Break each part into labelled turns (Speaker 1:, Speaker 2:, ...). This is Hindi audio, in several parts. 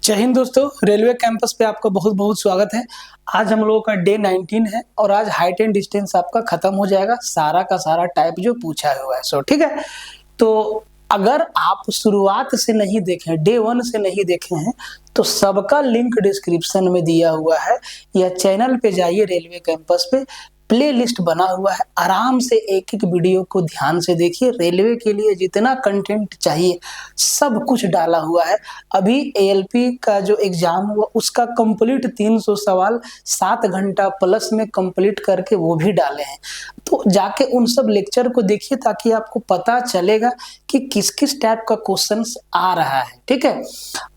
Speaker 1: जय हिंद दोस्तों, रेलवे कैंपस पे आपका बहुत बहुत स्वागत है। आज हम लोगों का डे 19 है और आज हाइट एंड डिस्टेंस आपका खत्म हो जाएगा, सारा का सारा टाइप जो पूछा हुआ है। सो ठीक है, तो अगर आप शुरुआत से नहीं देखे, डे 1 से नहीं देखे हैं, तो सबका लिंक डिस्क्रिप्शन में दिया हुआ है या चैनल पे जाइए, रेलवे कैंपस पे प्ले लिस्ट बना हुआ है। आराम से एक एक वीडियो को ध्यान से देखिए। रेलवे के लिए जितना कंटेंट चाहिए सब कुछ डाला हुआ है। अभी एएलपी का जो एग्जाम हुआ उसका कंप्लीट 300 सवाल 7 घंटा प्लस में कंप्लीट करके वो भी डाले हैं। तो जाके उन सब लेक्चर को देखिए ताकि आपको पता चलेगा कि किस किस टाइप का क्वेश्चंस आ रहा है। ठीक है,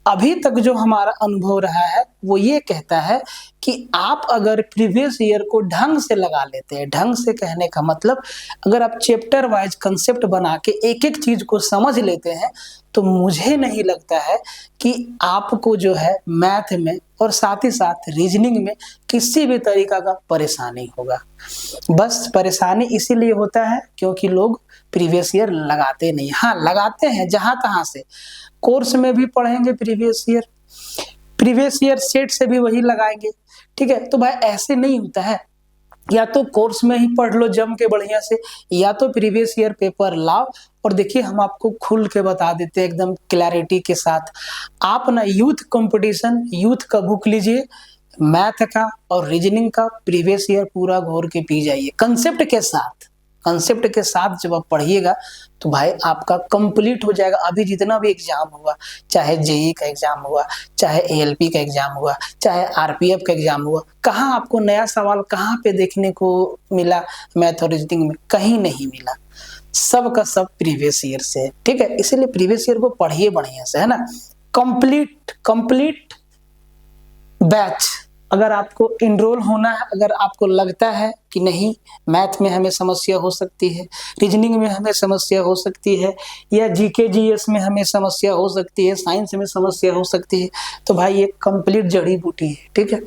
Speaker 1: अभी तक जो हमारा अनुभव रहा है वो ये कहता है कि आप अगर प्रीवियस ईयर को ढंग से लगा लेते हैं, ढंग से कहने का मतलब अगर आप चैप्टर वाइज कंसेप्ट बना के एक एक चीज को समझ लेते हैं, तो मुझे नहीं लगता है कि आपको जो है मैथ में और साथ ही साथ रीजनिंग में किसी भी तरीका का परेशानी होगा। बस परेशानी इसीलिए होता है क्योंकि लोग प्रीवियस ईयर लगाते नहीं। हाँ, लगाते हैं जहां तहां से, कोर्स में भी पढ़ेंगे प्रीवियस ईयर सेट से भी वही लगाएंगे। ठीक है, तो भाई ऐसे नहीं होता है। या तो कोर्स में ही पढ़ लो जम के बढ़िया से, या तो प्रीवियस ईयर पेपर लाओ। और देखिए, हम आपको खुल के बता देते हैं एकदम क्लैरिटी के साथ। आप ना यूथ कंपटीशन, यूथ का बुक लीजिए, मैथ का और रीजनिंग का प्रीवियस ईयर पूरा घोर के पी जाइए कंसेप्ट के साथ। कंसेप्ट के साथ जब आप पढ़िएगा तो भाई आपका कंप्लीट हो जाएगा। अभी जितना भी एग्जाम हुआ, चाहे जेई का एग्जाम हुआ, चाहे एएलपी का एग्जाम हुआ, चाहे आरपीएफ का एग्जाम हुआ, कहाँ आपको नया सवाल कहाँ पे देखने को मिला? मैथ और रीजनिंग में कहीं नहीं मिला, सब का सब प्रीवियस ईयर से है। ठीक है, इसीलिए प्रीवियस ईयर को पढ़िए बढ़िया से, है ना। कंप्लीट बैच अगर आपको इनरोल होना है, अगर आपको लगता है कि नहीं मैथ में हमें समस्या हो सकती है, रीजनिंग में हमें समस्या हो सकती है, या जीके जीएस में हमें समस्या हो सकती है, साइंस में समस्या हो सकती है, तो भाई ये कंप्लीट जड़ी बूटी है। ठीक है,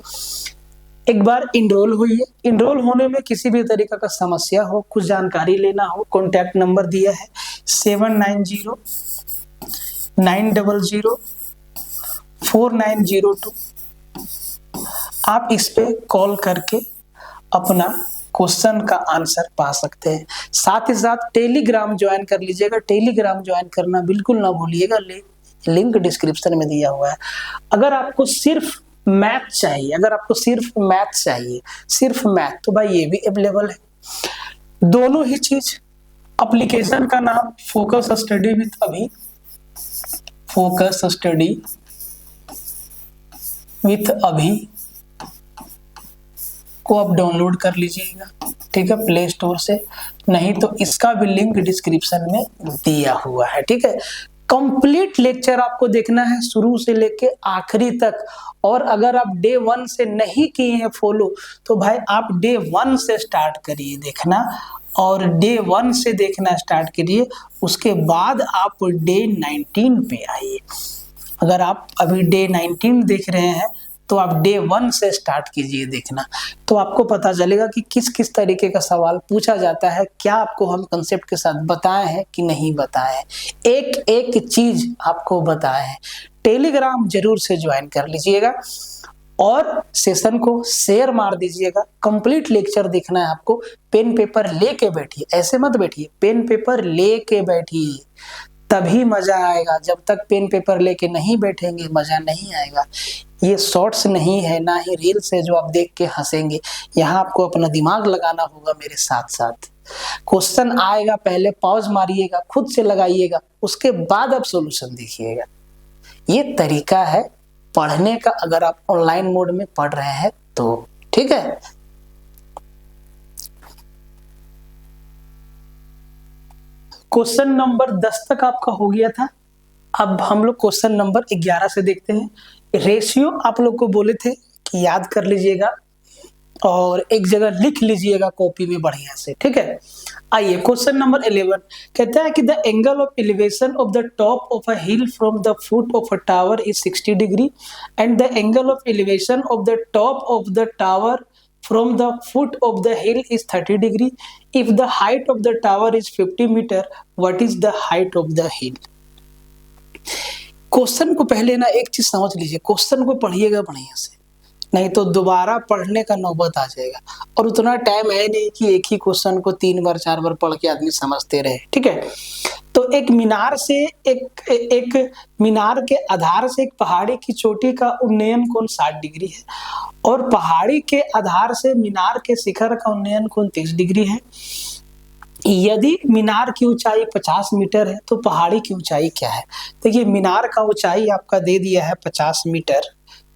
Speaker 1: एक बार इनरोल होइए। इनरोल होने में किसी भी तरीका का समस्या हो, कुछ जानकारी लेना हो, कॉन्टैक्ट नंबर दिया है 7909004902। आप इस पे कॉल करके अपना क्वेश्चन का आंसर पा सकते हैं। साथ ही साथ टेलीग्राम ज्वाइन कर लीजिएगा। टेलीग्राम ज्वाइन करना बिल्कुल ना भूलिएगा, लिंक डिस्क्रिप्शन में दिया हुआ है। अगर आपको सिर्फ मैथ चाहिए, सिर्फ मैथ, तो भाई ये भी अवेलेबल है। दोनों ही चीज, एप्लीकेशन का नाम फोकस स्टडी विथ अभी को आप डाउनलोड कर लीजिएगा। ठीक है, प्ले स्टोर से, नहीं तो इसका भी लिंक डिस्क्रिप्शन में दिया हुआ है। ठीक है, कंप्लीट लेक्चर आपको देखना है शुरू से लेके आखिरी तक। और अगर आप डे 1 से नहीं किए हैं फॉलो, तो भाई आप डे 1 से स्टार्ट करिए देखना, और डे 1 से देखना स्टार्ट करिए, उसके बाद आप डे 19 पे आइए। अगर आप अभी डे 19 देख रहे हैं तो आप डे 1 से स्टार्ट कीजिए देखना, तो आपको पता चलेगा कि किस किस तरीके का सवाल पूछा जाता है, क्या आपको हम कंसेप्ट के साथ बताए हैं कि नहीं बताए हैं, एक एक चीज आपको बताए हैं। टेलीग्राम जरूर से ज्वाइन कर लीजिएगा और सेशन को शेयर मार दीजिएगा। कंप्लीट लेक्चर देखना है आपको, पेन पेपर लेके बैठिए, ऐसे मत बैठिए, पेन पेपर लेके बैठिए, तभी मजा आएगा। जब तक पेन पेपर लेके नहीं बैठेंगे मजा नहीं आएगा। ये शॉर्ट्स नहीं है, ना ही रील्स है जो आप देख के हंसेंगे। यहाँ आपको अपना दिमाग लगाना होगा मेरे साथ साथ। क्वेश्चन आएगा, पहले पॉज मारिएगा, खुद से लगाइएगा, उसके बाद आप सॉल्यूशन देखिएगा। ये तरीका है पढ़ने का, अगर आप ऑनलाइन मोड में पढ़ रहे हैं तो। ठीक है, क्वेश्चन नंबर 10 तक आपका हो गया था। अब हम लोग क्वेश्चन नंबर 11 से देखते हैं। रेशियो आप लोग को बोले थे कि याद कर लीजिएगा और एक जगह लिख लीजिएगा कॉपी में बढ़िया से। ठीक है, आइए क्वेश्चन नंबर 11 कहता है कि the angle of elevation of the top of a hill from the foot of a tower is 60 degree and the angle of elevation of the top of the tower from the foot of the hill is 30 degree. If the height of the tower is 50 meter, what is the height of the hill? Question को पहले ना एक चीज समझ लीजिए, क्वेश्चन को पढ़िएगा बढ़िया से, नहीं तो दोबारा पढ़ने का नौबत आ जाएगा। और उतना टाइम है नहीं कि एक ही क्वेश्चन को 3 बार 4 बार पढ़ के आदमी समझते रहे, ठीक है। तो एक मीनार से एक मीनार के आधार से एक पहाड़ी की चोटी का उन्नयन कोण 60 डिग्री है, और पहाड़ी के आधार से मीनार के शिखर का उन्नयन कोण 30 डिग्री है। यदि मीनार की ऊंचाई 50 मीटर है तो पहाड़ी की ऊंचाई क्या है? देखिए, मीनार का ऊंचाई आपका दे दिया है 50 मीटर,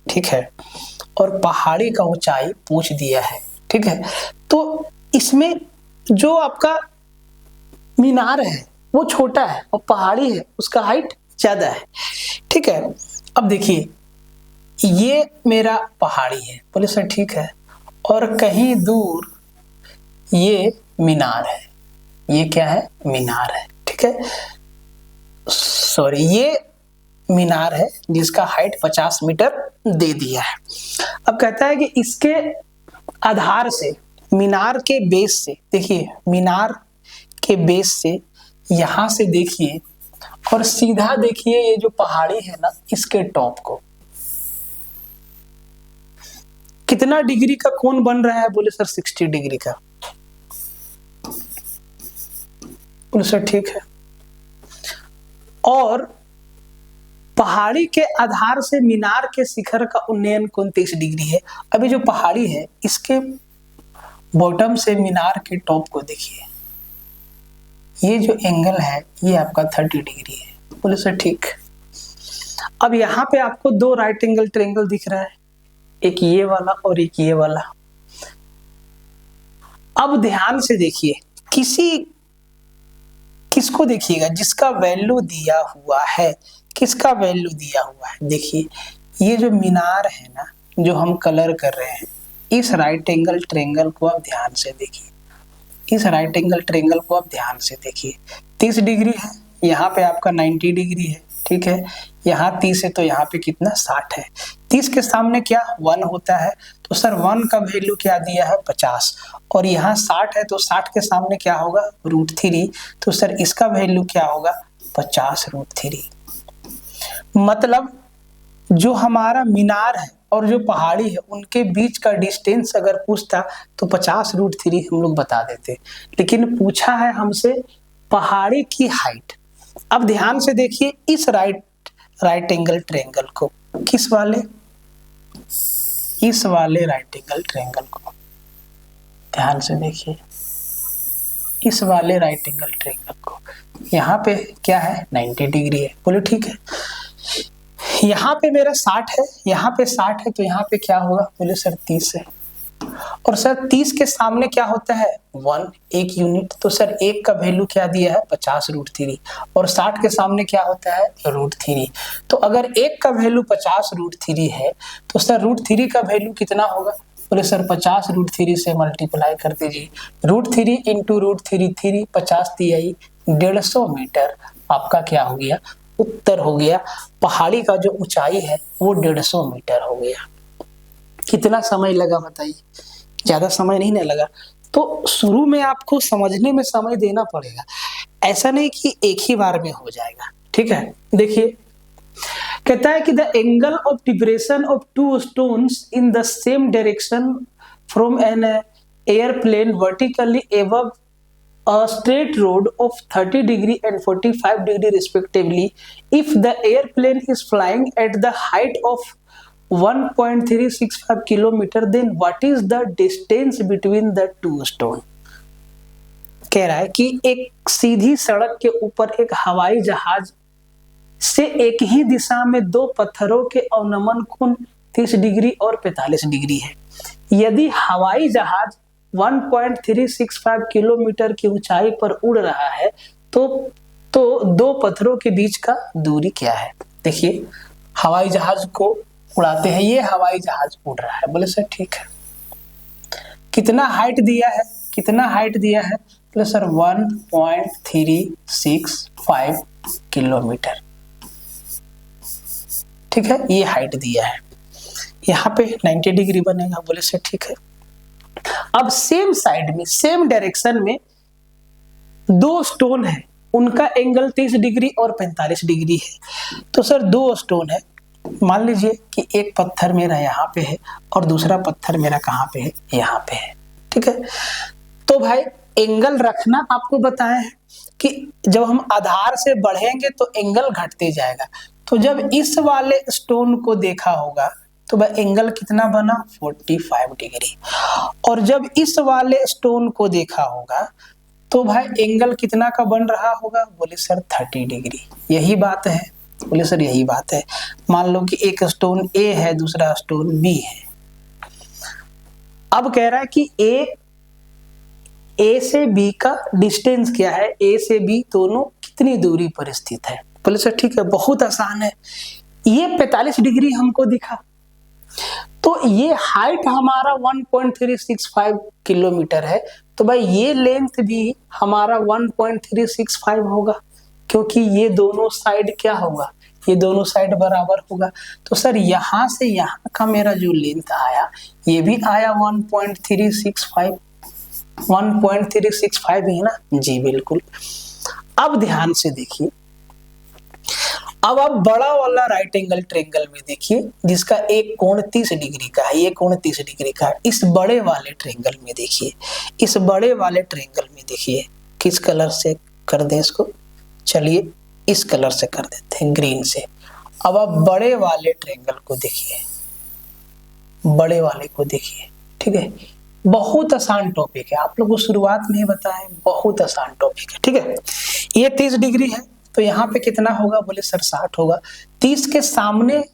Speaker 1: ठीक है, और पहाड़ी का ऊंचाई पूछ दिया है, ठीक है। तो इसमें जो आपका मीनार है वो छोटा है और पहाड़ी है उसका हाइट ज्यादा है, ठीक है। अब देखिए, ये मेरा पहाड़ी है, बोले सर ठीक है, और कहीं दूर ये मीनार है, ये क्या है? मीनार है, ठीक है। सॉरी, ये मीनार है जिसका हाइट 50 मीटर दे दिया है। अब कहता है कि इसके आधार से, मीनार के बेस से, देखिए मीनार के बेस से यहां से देखिए और सीधा देखिए ये जो पहाड़ी है ना, इसके टॉप को कितना डिग्री का कोण बन रहा है? बोले सर 60 डिग्री का। बोले सर ठीक है। और पहाड़ी के आधार से मीनार के शिखर का उन्नयन कोण 30 डिग्री है। अभी जो पहाड़ी है इसके बॉटम से मीनार के टॉप को देखिए, ये जो एंगल है ये आपका 30 डिग्री है। बोले सर ठीक। अब यहाँ पे आपको 2 राइट एंगल ट्रायंगल दिख रहा है, एक ये वाला और एक ये वाला। अब ध्यान से देखिए, किसको देखिएगा? जिसका वैल्यू दिया हुआ है। किसका वैल्यू दिया हुआ है? देखिए, ये जो मीनार है ना, जो हम कलर कर रहे हैं, इस राइट एंगल ट्रायंगल को आप ध्यान से देखिए, इस राइट एंगल ट्रायंगल को आप ध्यान से देखिए। 30 डिग्री है, यहाँ पे आपका 90 डिग्री है, ठीक है। यहाँ 30 है तो यहाँ पे कितना? 60 है। 30 के सामने क्या 1 होता है? तो सर 1 का वैल्यू क्या दिया है? 50। और यहाँ 60 है तो 60 के सामने क्या होगा? √3। तो सर इसका वैल्यू क्या होगा? 50√3। मतलब जो हमारा मीनार है और जो पहाड़ी है उनके बीच का डिस्टेंस अगर पूछता तो 50√3 हम लोग बता देते, लेकिन पूछा है हमसे पहाड़ी की हाइट। अब ध्यान से देखिए इस राइट एंगल ट्रायंगल को, किस वाले? इस वाले राइट एंगल ट्रायंगल को ध्यान से देखिए, इस वाले राइट एंगल ट्रायंगल को। यहाँ पे क्या है? 90 डिग्री है। बोले ठीक है। यहाँ पे मेरा 60 है, यहाँ पे 60 है तो यहाँ पे क्या होगा? बोले सर 30 है। और सर 30 के सामने क्या होता है? 1, 1 यूनिट। तो सर 1 का वैल्यू क्या दिया है? 50√3। और 60 के सामने क्या होता है? √3। तो अगर 1 का वैल्यू 50√3 है तो सर √3 का वैल्यू कितना होगा? बोले सर 50√3 से मल्टीप्लाई कर दीजिए। √3 इंटू √3, 50 तिहाई 150 मीटर आपका क्या हो गया? उत्तर हो गया। पहाड़ी का जो ऊंचाई है वो 150 मीटर हो गया। कितना समय लगा बताइए? ज्यादा समय नहीं ना लगा। तो शुरू में आपको समझने में समय देना पड़ेगा, ऐसा नहीं कि एक ही बार में हो जाएगा, ठीक है। देखिए, कहता है कि the angle of depression of 2 stones in the same direction from an airplane vertically above a straight road of 30 degree and 45 degree respectively, if the airplane is flying at the height of 1.365 kilometer, then what is the distance between the 2 stone? कह रहा है कि एक सीधी सड़क के ऊपर एक हवाई जहाज से एक ही दिशा में 2 पत्थरों के अवनमन कोण 30 डिग्री और 45 डिग्री है। यदि हवाई जहाज 1.365 किलोमीटर की ऊंचाई पर उड़ रहा है तो 2 पत्थरों के बीच का दूरी क्या है? देखिए, हवाई जहाज को उड़ाते हैं, ये हवाई जहाज उड़ रहा है। बोले सर ठीक है। कितना हाइट दिया है? कितना हाइट दिया है? बोले सर 1.365 किलोमीटर, ठीक है, ये हाइट दिया है। यहाँ पे 90 डिग्री बनेगा। बोले सर ठीक है। अब सेम साइड में, सेम डायरेक्शन में 2 स्टोन है, उनका एंगल 30 डिग्री और 45 डिग्री है। तो सर दो स्टोन है, मान लीजिए कि एक पत्थर मेरा यहाँ पे है और दूसरा पत्थर मेरा कहाँ पे है, यहाँ पे है, ठीक है। तो भाई एंगल रखना आपको बताया है कि जब हम आधार से बढ़ेंगे तो एंगल घटते जाएगा। तो जब इस वाले स्टोन को देखा होगा तो भाई एंगल कितना बना 45 डिग्री, और जब इस वाले स्टोन को देखा होगा तो भाई एंगल कितना का बन रहा होगा, बोले सर 30 डिग्री। यही बात है, बोले सर यही बात है। मान लो कि एक स्टोन ए है, दूसरा स्टोन बी है। अब कह रहा है कि ए से बी का डिस्टेंस क्या है, ए से बी दोनों कितनी दूरी पर स्थित है। बोले सर ठीक है, बहुत आसान है, ये 45 डिग्री हमको दिखा, तो ये हाइट हमारा 1.365 किलोमीटर है, तो भाई ये लेंथ भी हमारा 1.365 होगा, क्योंकि ये दोनों साइड क्या होगा, ये दोनों साइड बराबर होगा। तो सर यहाँ से यहाँ का मेरा जो लेंथ आया ये भी आया 1.365 ही ना जी, बिल्कुल। अब ध्यान से देखिए, अब आप बड़ा वाला राइट एंगल ट्रायंगल में देखिए जिसका एक कोण 30 डिग्री का है, ये कोण 30 डिग्री का है। इस बड़े वाले ट्रायंगल में देखिए, इस बड़े वाले ट्रायंगल में देखिए किस कलर से कर दें इसको, चलिए इस कलर से कर देते हैं, ग्रीन से। अब आप बड़े वाले ट्रायंगल को देखिए, बड़े वाले को देखिए, ठीक है। बहुत आसान टॉपिक है, आप लोगों को शुरुआत में ही बताएं, बहुत आसान टॉपिक है, ठीक है। ये 30 डिग्री है तो यहाँ पे कितना होगा, बोले सर 60 होगा। 30 के सामने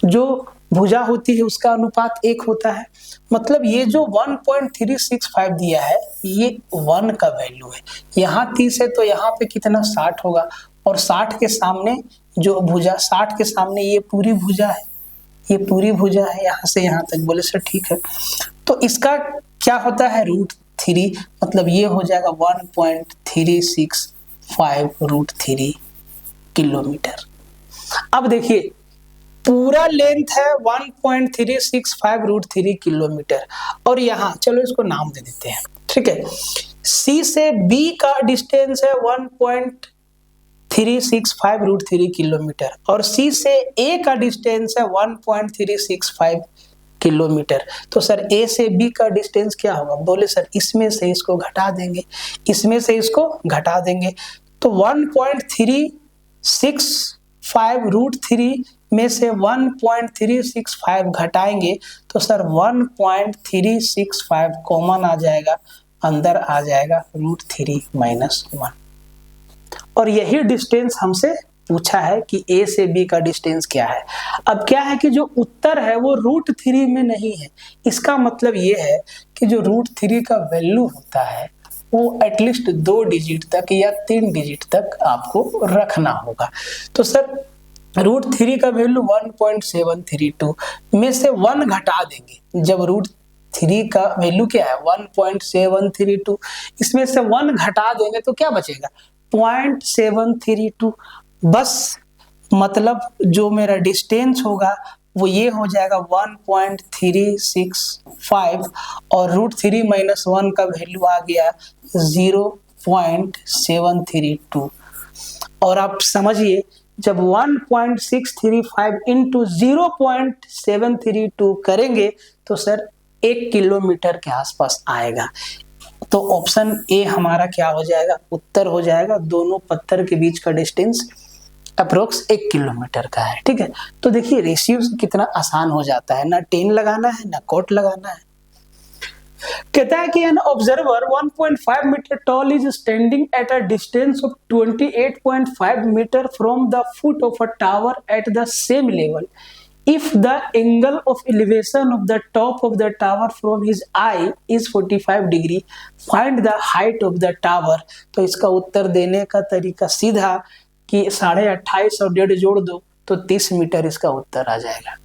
Speaker 1: जो भुजा होती है उसका अनुपात 1 होता है, मतलब ये जो 1.365 दिया है ये 1 का वैल्यू है। यहाँ 30 है तो यहाँ पे कितना 60 होगा, और 60 के सामने जो भुजा, 60 के सामने ये पूरी भुजा है, ये पूरी भुजा है यहाँ से यहाँ तक। बोले सर ठीक है, तो इसका क्या होता है √3, मतलब ये हो जाएगा 1.365 √3 किलोमीटर। अब देखिए पूरा लेंथ है 1.365 √3 किलोमीटर, और यहाँ चलो इसको नाम दे देते हैं, ठीक है। सी से बी का डिस्टेंस है 1.365 √3 किलोमीटर, और सी से ए का डिस्टेंस है 1.365 किलोमीटर। तो सर ए से बी का डिस्टेंस क्या होगा, बोले सर इसमें से इसको घटा देंगे, इसमें से इसको घटा देंगे, तो 1.365 √3 में से 1.365 घटाएंगे तो सर 1.365 कॉमन आ जाएगा, अंदर आ जाएगा √3 - 1। और यही डिस्टेंस हमसे पूछा है कि ए से बी का डिस्टेंस क्या है। अब क्या है कि जो उत्तर है वो √3 में नहीं है, इसका मतलब ये है कि जो √3 का वैल्यू होता है वो एटलीस्ट 2 डिजिट तक या 3 डिजिट तक आपको रखना होगा। तो सर √3 का वैल्यू 1.732 में से 1 घटा देंगे, जब √3 का वैल्यू क्या है 1.732, इसमें से 1 घटा देंगे तो क्या बचेगा 0.732, बस मतलब जो मेरा डिस्टेंस होगा वो ये हो जाएगा 1.365, और √3 - 1 का वैल्यू आ गया 0.732। और आप समझिए जब 1.635 इंटू 0.732 करेंगे तो सर 1 किलोमीटर के आसपास आएगा। तो ऑप्शन ए हमारा क्या हो जाएगा, उत्तर हो जाएगा। दोनों पत्थर के बीच का डिस्टेंस अप्रोक्स 1 किलोमीटर का है, ठीक है। तो देखिए रेशियो कितना आसान हो जाता है, ना 10 लगाना है ना कोट लगाना है। कहता है कि an observer 1.5 metre tall is standing at a distance of 28.5 metre from the foot of a tower at the same level. If the angle of elevation of the top of the tower from his eye is 45 degree, find the height of the tower। तो इसका उत्तर देने का तरीका सीधा कि 28.5 और 1.5 जोड़ दो तो 30 मीटर इसका उत्तर आ जाएगा।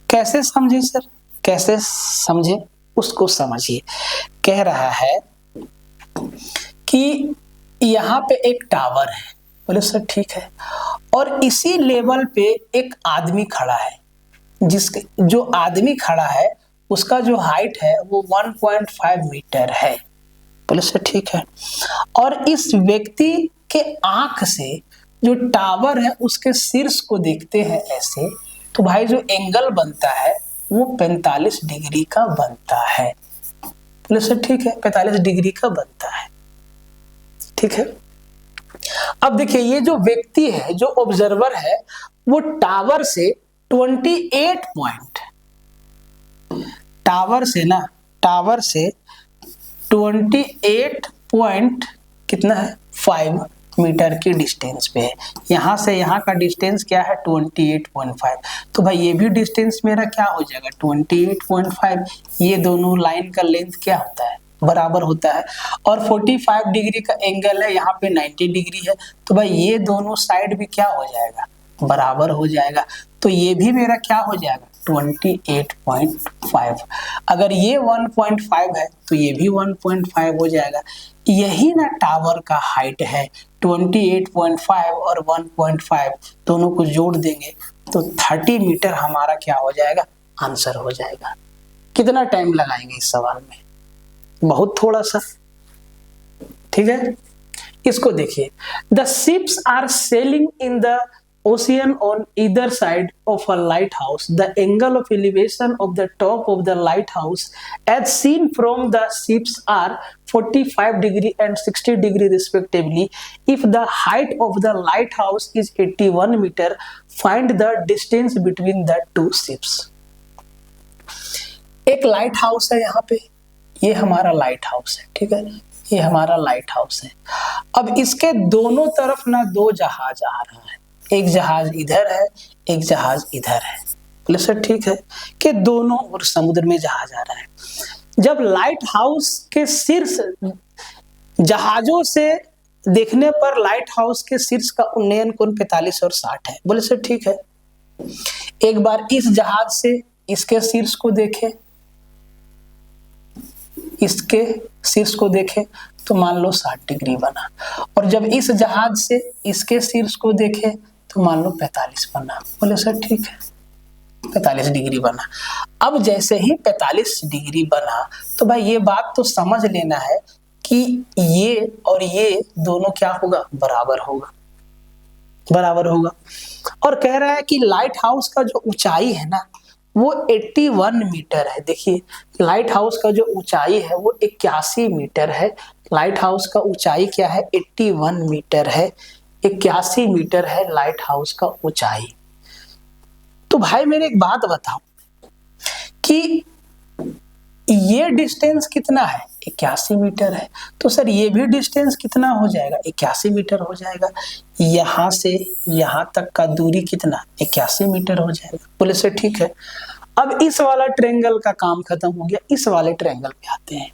Speaker 1: कैसे समझे सर, कैसे समझे उसको समझिए। कह रहा है कि यहाँ पे एक टावर है, बोले सर ठीक है, और इसी लेवल पे एक आदमी खड़ा है, जिसके जो आदमी खड़ा है उसका जो हाइट है वो 1.5 मीटर है, बोले सर ठीक है। और इस व्यक्ति के आंख से जो टावर है उसके शीर्ष को देखते हैं ऐसे, तो भाई जो एंगल बनता है वो 45 डिग्री का बनता है। बोले सर ठीक है, 45 डिग्री का बनता है, ठीक है। अब देखिए ये जो व्यक्ति है, जो ऑब्जर्वर है, वो टावर से 28 पॉइंट, टावर से 28 पॉइंट कितना है 5 मीटर की डिस्टेंस पे है। यहां से यहां का डिस्टेंस क्या है 28.5। तो भाई ये भी डिस्टेंस मेरा क्या हो जाएगा 28.5। ये दोनों लाइन का लेंथ क्या होता है बराबर होता है। और 45 डिग्री का एंगल है, यहाँ पे 90 डिग्री है, तो भाई ये दोनों साइड भी क्या हो जाएगा बराबर हो जाएगा। तो ये भी मेरा क्या हो जाएगा 28.5। अगर ये 1.5 है तो ये भी 1.5 हो जाएगा। यही ना टावर का हाइट है, 28.5 और 1.5 दोनों को जोड़ देंगे तो 30 मीटर हमारा क्या हो जाएगा आंसर हो जाएगा। कितना टाइम लगाएंगे इस सवाल में, बहुत थोड़ा सा, ठीक है। इसको देखिए, the ships are sailing in the ocean on either side of a lighthouse. The angle of elevation of the top of the lighthouse as seen from the ships are 45 degree and 60 degree respectively. If the height of the lighthouse is 81 meter, find the distance between the two ships. एक लाइट हाउस है यहाँ पे, ये हमारा लाइट हाउस है, ठीक है, ये हमारा लाइट हाउस है। अब इसके दोनों तरफ ना दो जहाज आ रहा है, एक जहाज इधर है, एक जहाज इधर है। बोले सर ठीक है कि दोनों और समुद्र में जहाज आ रहा है। जब लाइट हाउस के शीर्ष, जहाजों से देखने पर लाइट हाउस के शीर्ष का उन्नयन कोण 45 और 60 है। बोले सर ठीक है, एक बार इस जहाज से इसके शीर्ष को देखें, इसके शीर्ष को देखें तो मान लो 60 डिग्री बना, और जब इस जहाज से इसके शीर्ष को देखें तो मान लो 45 बना। बोले सर ठीक है 45 डिग्री बना। अब जैसे ही 45 डिग्री बना तो भाई ये बात तो समझ लेना है कि ये और ये दोनों क्या होगा बराबर होगा, बराबर होगा। और कह रहा है कि लाइट हाउस का जो ऊंचाई है ना वो 81 मीटर है। देखिए लाइट हाउस का जो ऊंचाई है वो 81 मीटर है। लाइट हाउस का ऊंचाई क्या है 81 मीटर है, 81 मीटर है लाइट हाउस का ऊंचाई। तो भाई मेरे एक बात बताओ कि ये डिस्टेंस कितना है 81 मीटर है, तो सर ये भी डिस्टेंस कितना हो जाएगा 81 मीटर हो जाएगा। यहां से यहां तक का दूरी कितना 81 मीटर हो जाएगा। बोले सर ठीक है। अब इस वाला ट्रायंगल का काम खत्म हो गया, इस वाले ट्रायंगल पे आते हैं।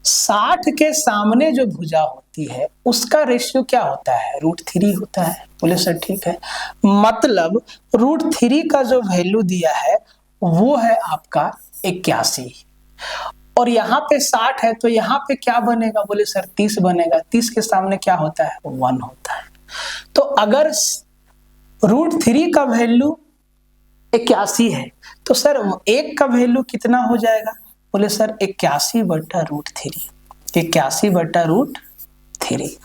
Speaker 1: 60 के सामने जो भुजा होती है उसका रेशियो क्या होता है √3 होता है। बोले सर ठीक है, मतलब √3 का जो वैल्यू दिया है वो है आपका 81, और यहाँ पे 60 है तो यहाँ पे क्या बनेगा। बोले सर 30 बनेगा। 30 के सामने क्या होता है 1 होता है। तो अगर √3 का वैल्यू 81 है तो सर 1 का वैल्यू कितना हो जाएगा। बोले सर 81/√3, 81/√3,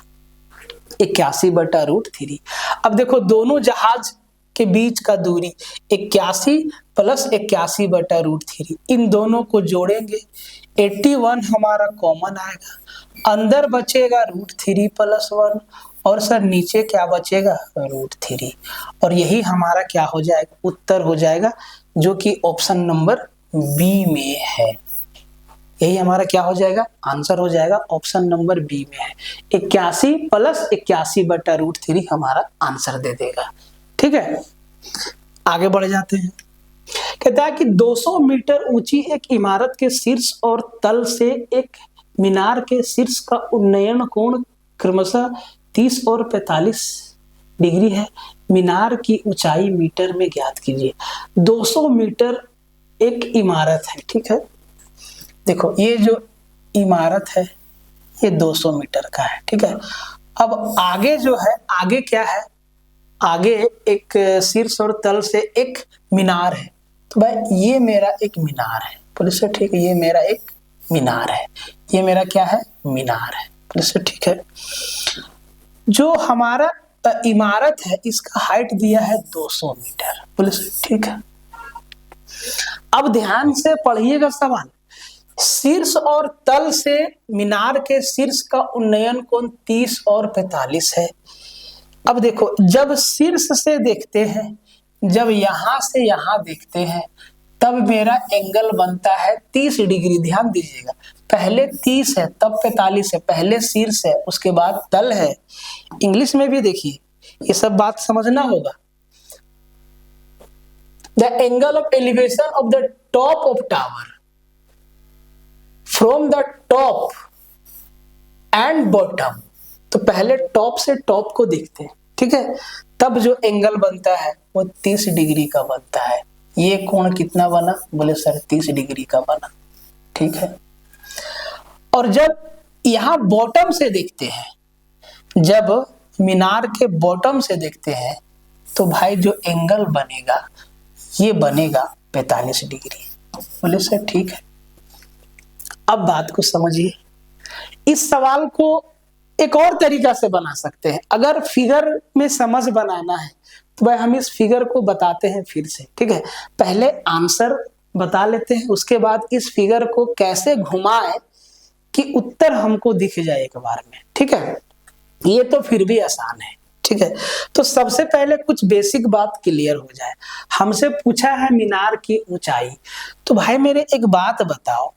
Speaker 1: 81/√3। अब देखो दोनों जहाज के बीच का दूरी 81 + 81/√3, इन दोनों को जोड़ेंगे 81 हमारा कॉमन आएगा, अंदर बचेगा √3 + 1, और सर नीचे क्या बचेगा √3, और यही हमारा क्या हो जाएगा उत्तर हो जाएगा, जो कि ऑप्शन नंबर बी में है। यही हमारा क्या हो जाएगा आंसर हो जाएगा, ऑप्शन नंबर बी में है। 81 + 81/√3 हमारा आंसर दे देगा। ठीक है, आगे बढ़ जाते हैं। कहता है कि 200 मीटर ऊंची एक इमारत के शीर्ष और तल से एक मीनार के शीर्ष का उन्नयन कोण क्रमशः 30 और 45 डिग्री है। मीनार की ऊंचाई मीटर में ज्ञात कीजिए। 200 मीटर एक इमारत है, ठीक है। देखो ये जो इमारत है ये 200 मीटर का है, ठीक है। अब आगे जो है, आगे क्या है, आगे एक शीर्ष और तल से एक मीनार है। तो भाई ये मेरा एक मीनार है, पुलिस से ठीक है, ये मेरा एक मीनार है, ये मेरा क्या है, मीनार है। जैसे ठीक है, जो हमारा इमारत है इसका हाइट दिया है 200 मीटर। बोले ठीक है। अब ध्यान से पढ़िएगा सवाल, शीर्ष और तल से मीनार के शीर्ष का उन्नयन कोण 30 और 45 है। अब देखो, जब शीर्ष से देखते हैं, जब यहां से यहां देखते हैं, तब मेरा एंगल बनता है 30 डिग्री। ध्यान दीजिएगा, पहले 30 है तब 45 है, पहले शीर्ष है उसके बाद तल है। इंग्लिश में भी देखिए, ये सब बात समझना होगा। The angle of elevation of the top of tower from the top and bottom, तो पहले टॉप से टॉप को देखते हैं, ठीक है, तब जो एंगल बनता है वो 30 डिग्री का बनता है। ये कोण कितना बना, बोले सर 30 डिग्री का बना, ठीक है। और जब यहां बॉटम से देखते हैं, जब मीनार के बॉटम से देखते हैं, तो भाई जो एंगल बनेगा ये बनेगा 45 डिग्री। बोले सर ठीक है। अब बात को समझिए, इस सवाल को एक और तरीका से बना सकते हैं। अगर फिगर में समझ बनाना है तो भाई हम इस फिगर को बताते हैं फिर से, ठीक है। पहले आंसर बता लेते हैं, उसके बाद इस फिगर को कैसे घुमाएं कि उत्तर हमको दिख जाए एक बार में, ठीक है। ये तो फिर भी आसान है, ठीक है। तो सबसे पहले कुछ बेसिक बात क्लियर हो जाए। हमसे पूछा है मीनार की ऊंचाई, तो भाई मेरे एक बात बताओ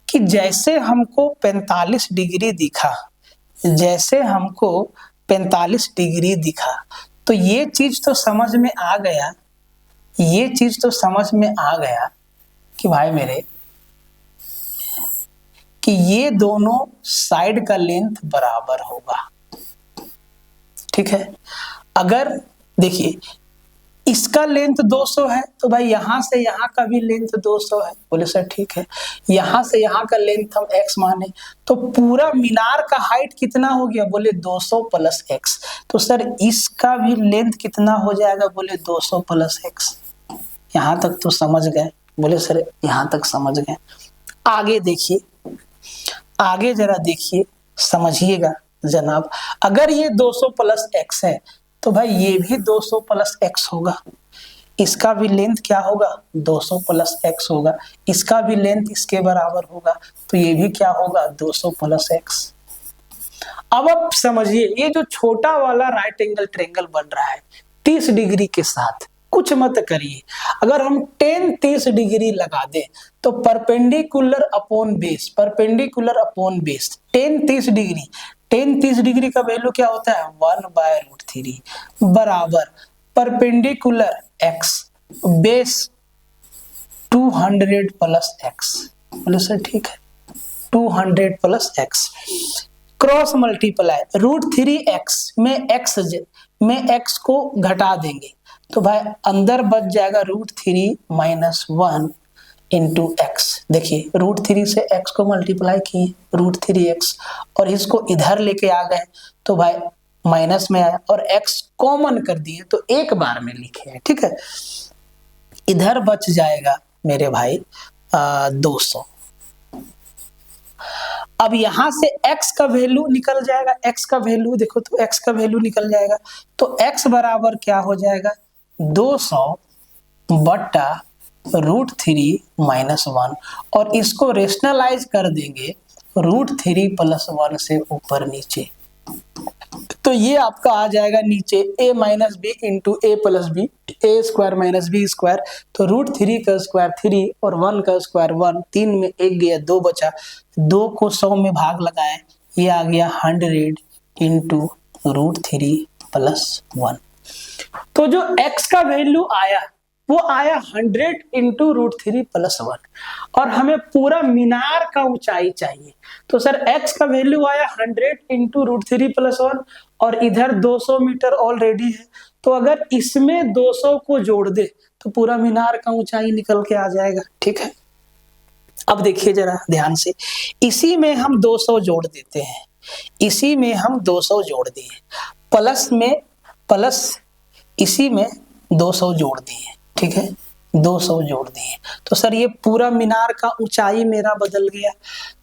Speaker 1: कि जैसे हमको 45 डिग्री दिखा, जैसे हमको 45 डिग्री दिखा, तो ये चीज तो समझ में आ गया, ये चीज तो समझ में आ गया कि भाई मेरे कि ये दोनों साइड का लेंथ बराबर होगा, ठीक है। अगर देखिए इसका लेंथ 200 है तो भाई यहां से यहां का भी लेंथ 200 है। बोले सर ठीक है। यहां से यहां का लेंथ हम x माने, तो पूरा मीनार का हाइट कितना हो गया, बोले 200 प्लस x। तो सर इसका भी लेंथ कितना हो जाएगा, बोले 200 प्लस x। यहां तक तो समझ गए, बोले सर यहां तक समझ गए। आगे देखिए, आगे जरा देखिए, समझिएगा जनाब। अगर ये 200 प्लस x है तो भाई ये भी 200 प्लस x होगा, इसका भी लेंथ क्या होगा, 200 प्लस x होगा, इसका भी लेंथ इसके बराबर होगा, तो ये भी क्या होगा, 200 प्लस x। अब आप समझिए, ये जो छोटा वाला राइट एंगल ट्रायंगल बन रहा है 30 डिग्री के साथ, कुछ मत करिए। अगर हम 10-30 डिग्री लगा दें तो perpendicular upon base, perpendicular upon base 10-30 degree, 10-30 degree का वैल्यू क्या होता है, 1/√3 बराबर perpendicular x base 200 plus x। बोले सर ठीक है, 200 plus x cross multiply √3x में x को घटा देंगे, तो भाई अंदर बच जाएगा √3 - 1 इंटू x। देखिए √3 से x को मल्टीप्लाई किए √3x, और इसको इधर लेके आ गए तो भाई माइनस में आया, और x कॉमन कर दिए तो एक बार में लिखे हैं, ठीक है। इधर बच जाएगा मेरे भाई 200। अब यहां से x का वैल्यू निकल जाएगा, x का वैल्यू देखो तो x का वैल्यू निकल जाएगा, तो x बराबर क्या हो जाएगा, 200 बटा √3 - 1, और इसको रेशनलाइज कर देंगे √3 + 1 से ऊपर नीचे, तो ये आपका आ जाएगा नीचे a - b into a + b, a² - b², तो √3 का स्क्वायर 3 और 1 का स्क्वायर 1, 3 में 1 गया 2 बचा, 2 को 100 में भाग लगाए, ये आ गया 100 इंटू √3 + 1। तो जो x का वैल्यू आया वो आया 100 इंटू √3 + 1, और हमें पूरा मीनार का ऊंचाई चाहिए, तो सर x का वैल्यू आया 100 इंटू √3 + 1, और इधर 200 मीटर ऑलरेडी है, तो अगर इसमें 200 को जोड़ दे तो पूरा मीनार का ऊंचाई निकल के आ जाएगा, ठीक है। अब देखिए जरा ध्यान से, इसी में हम 200 जोड़ देते हैं, इसी में हम 200 जोड़ दिए, प्लस में प्लस इसी में 200 जोड़ दिए, ठीक है, 200 जोड़ दिए। तो सर ये पूरा मीनार का ऊंचाई मेरा बदल गया।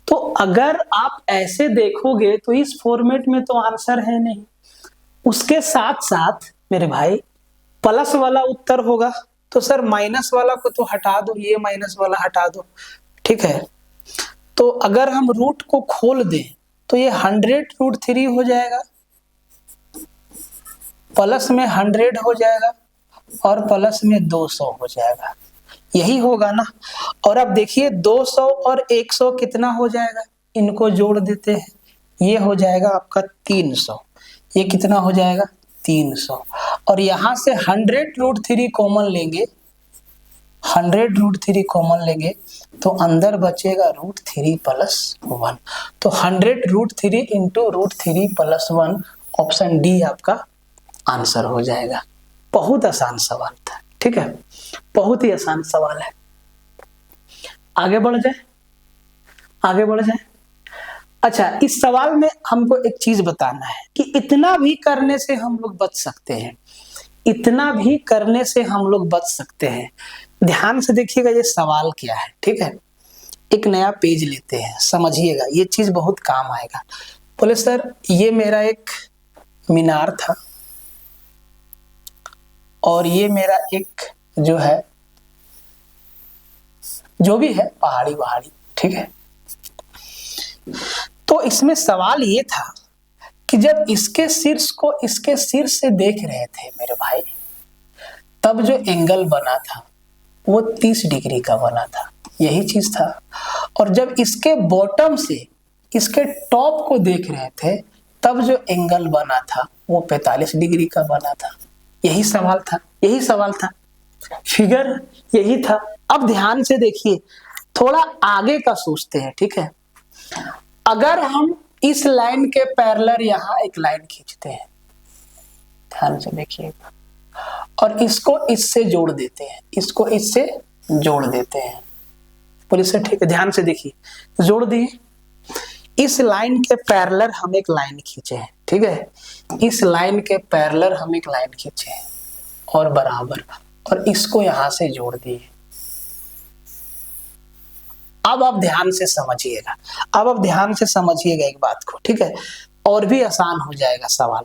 Speaker 1: तो अगर आप ऐसे देखोगे तो इस फॉर्मेट में तो आंसर है नहीं, उसके साथ साथ मेरे भाई प्लस वाला उत्तर होगा। तो सर माइनस वाला को तो हटा दो, ये माइनस वाला हटा दो, ठीक है। तो अगर हम रूट को खोल दें तो ये 100√3 हो जाएगा, प्लस में 100 हो जाएगा और प्लस में 200 हो जाएगा, यही होगा ना। और अब देखिए 200 और 100 कितना हो जाएगा, इनको जोड़ देते हैं, ये हो जाएगा आपका 300। ये कितना हो जाएगा 300। और यहां से 100√3 कॉमन लेंगे, 100√3 कॉमन लेंगे तो अंदर बचेगा √3 + 1। तो 100√3 इंटू √3 + 1 ऑप्शन डी आपका आंसर हो जाएगा। बहुत आसान सवाल था, ठीक है, बहुत ही आसान सवाल है। आगे बढ़ जाए, आगे बढ़ जाए। अच्छा, इस सवाल में हमको एक चीज बताना है कि इतना भी करने से हम लोग बच सकते हैं, इतना भी करने से हम लोग बच सकते हैं। ध्यान से देखिएगा ये सवाल क्या है, ठीक है। एक नया पेज लेते हैं, समझिएगा ये चीज बहुत काम आएगा। बोले सर ये मेरा एक मीनार था और ये मेरा एक जो है जो भी है पहाड़ी वहाड़ी, ठीक है। तो इसमें सवाल ये था कि जब इसके शीर्ष को इसके शीर्ष से देख रहे थे मेरे भाई, तब जो एंगल बना था वो 30 डिग्री का बना था, यही चीज था। और जब इसके बॉटम से इसके टॉप को देख रहे थे तब जो एंगल बना था वो 45 डिग्री का बना था, यही सवाल था, यही सवाल था, फिगर यही था। अब ध्यान से देखिए, थोड़ा आगे का सोचते हैं, ठीक है। अगर हम इस लाइन के पैरेलल यहां एक लाइन खींचते हैं, ध्यान से देखिएगा, और इसको इससे जोड़ देते हैं, इसको इससे जोड़ देते हैं, बोलिए सर ठीक है, ध्यान से देखिए, जोड़ दिए। इस लाइन के पैरेलल हम एक लाइन खींचे हैं, ठीक है, इस लाइन के पैरेलल हम एक लाइन खींचे हैं और बराबर, और इसको यहां से जोड़ दिए। अब आप ध्यान से समझिएगा, अब आप ध्यान से समझिएगा एक बात को, ठीक है, और भी आसान हो जाएगा सवाल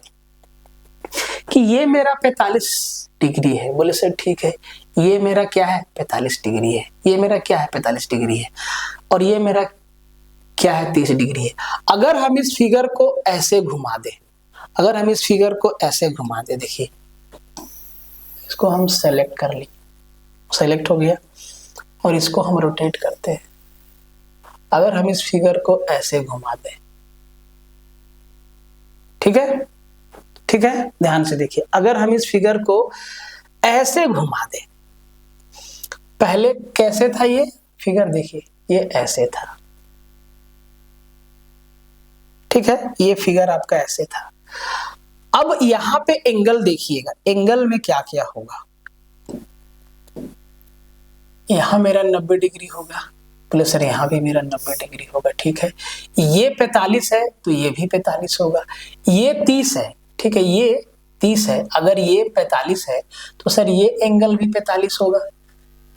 Speaker 1: कि ये मेरा 45 डिग्री है, बोले सर ठीक है, ये मेरा क्या है 45 डिग्री है, ये मेरा क्या है 45 डिग्री है, और ये मेरा क्या है 30 डिग्री है। अगर हम इस फिगर को ऐसे घुमा दे, अगर हम इस फिगर को ऐसे घुमा दे, देखिए इसको हम सेलेक्ट कर ली, सेलेक्ट हो गया, और इसको हम रोटेट करते हैं। अगर हम इस फिगर को ऐसे घुमा दें, ठीक है, ठीक है, ध्यान से देखिए, अगर हम इस फिगर को ऐसे घुमा दें, पहले कैसे था ये फिगर, देखिए ये ऐसे था, ठीक है, ये फिगर आपका ऐसे था। अब यहां पे एंगल देखिएगा, एंगल में क्या क्या होगा, यहां मेरा 90 डिग्री होगा, बोले सर यहाँ भी मेरा 90 डिग्री होगा, ठीक है, ये 45 है तो ये भी 45 होगा, ये 30 है, ठीक है, ये 30 है, अगर ये 45 है तो सर ये एंगल भी 45 होगा,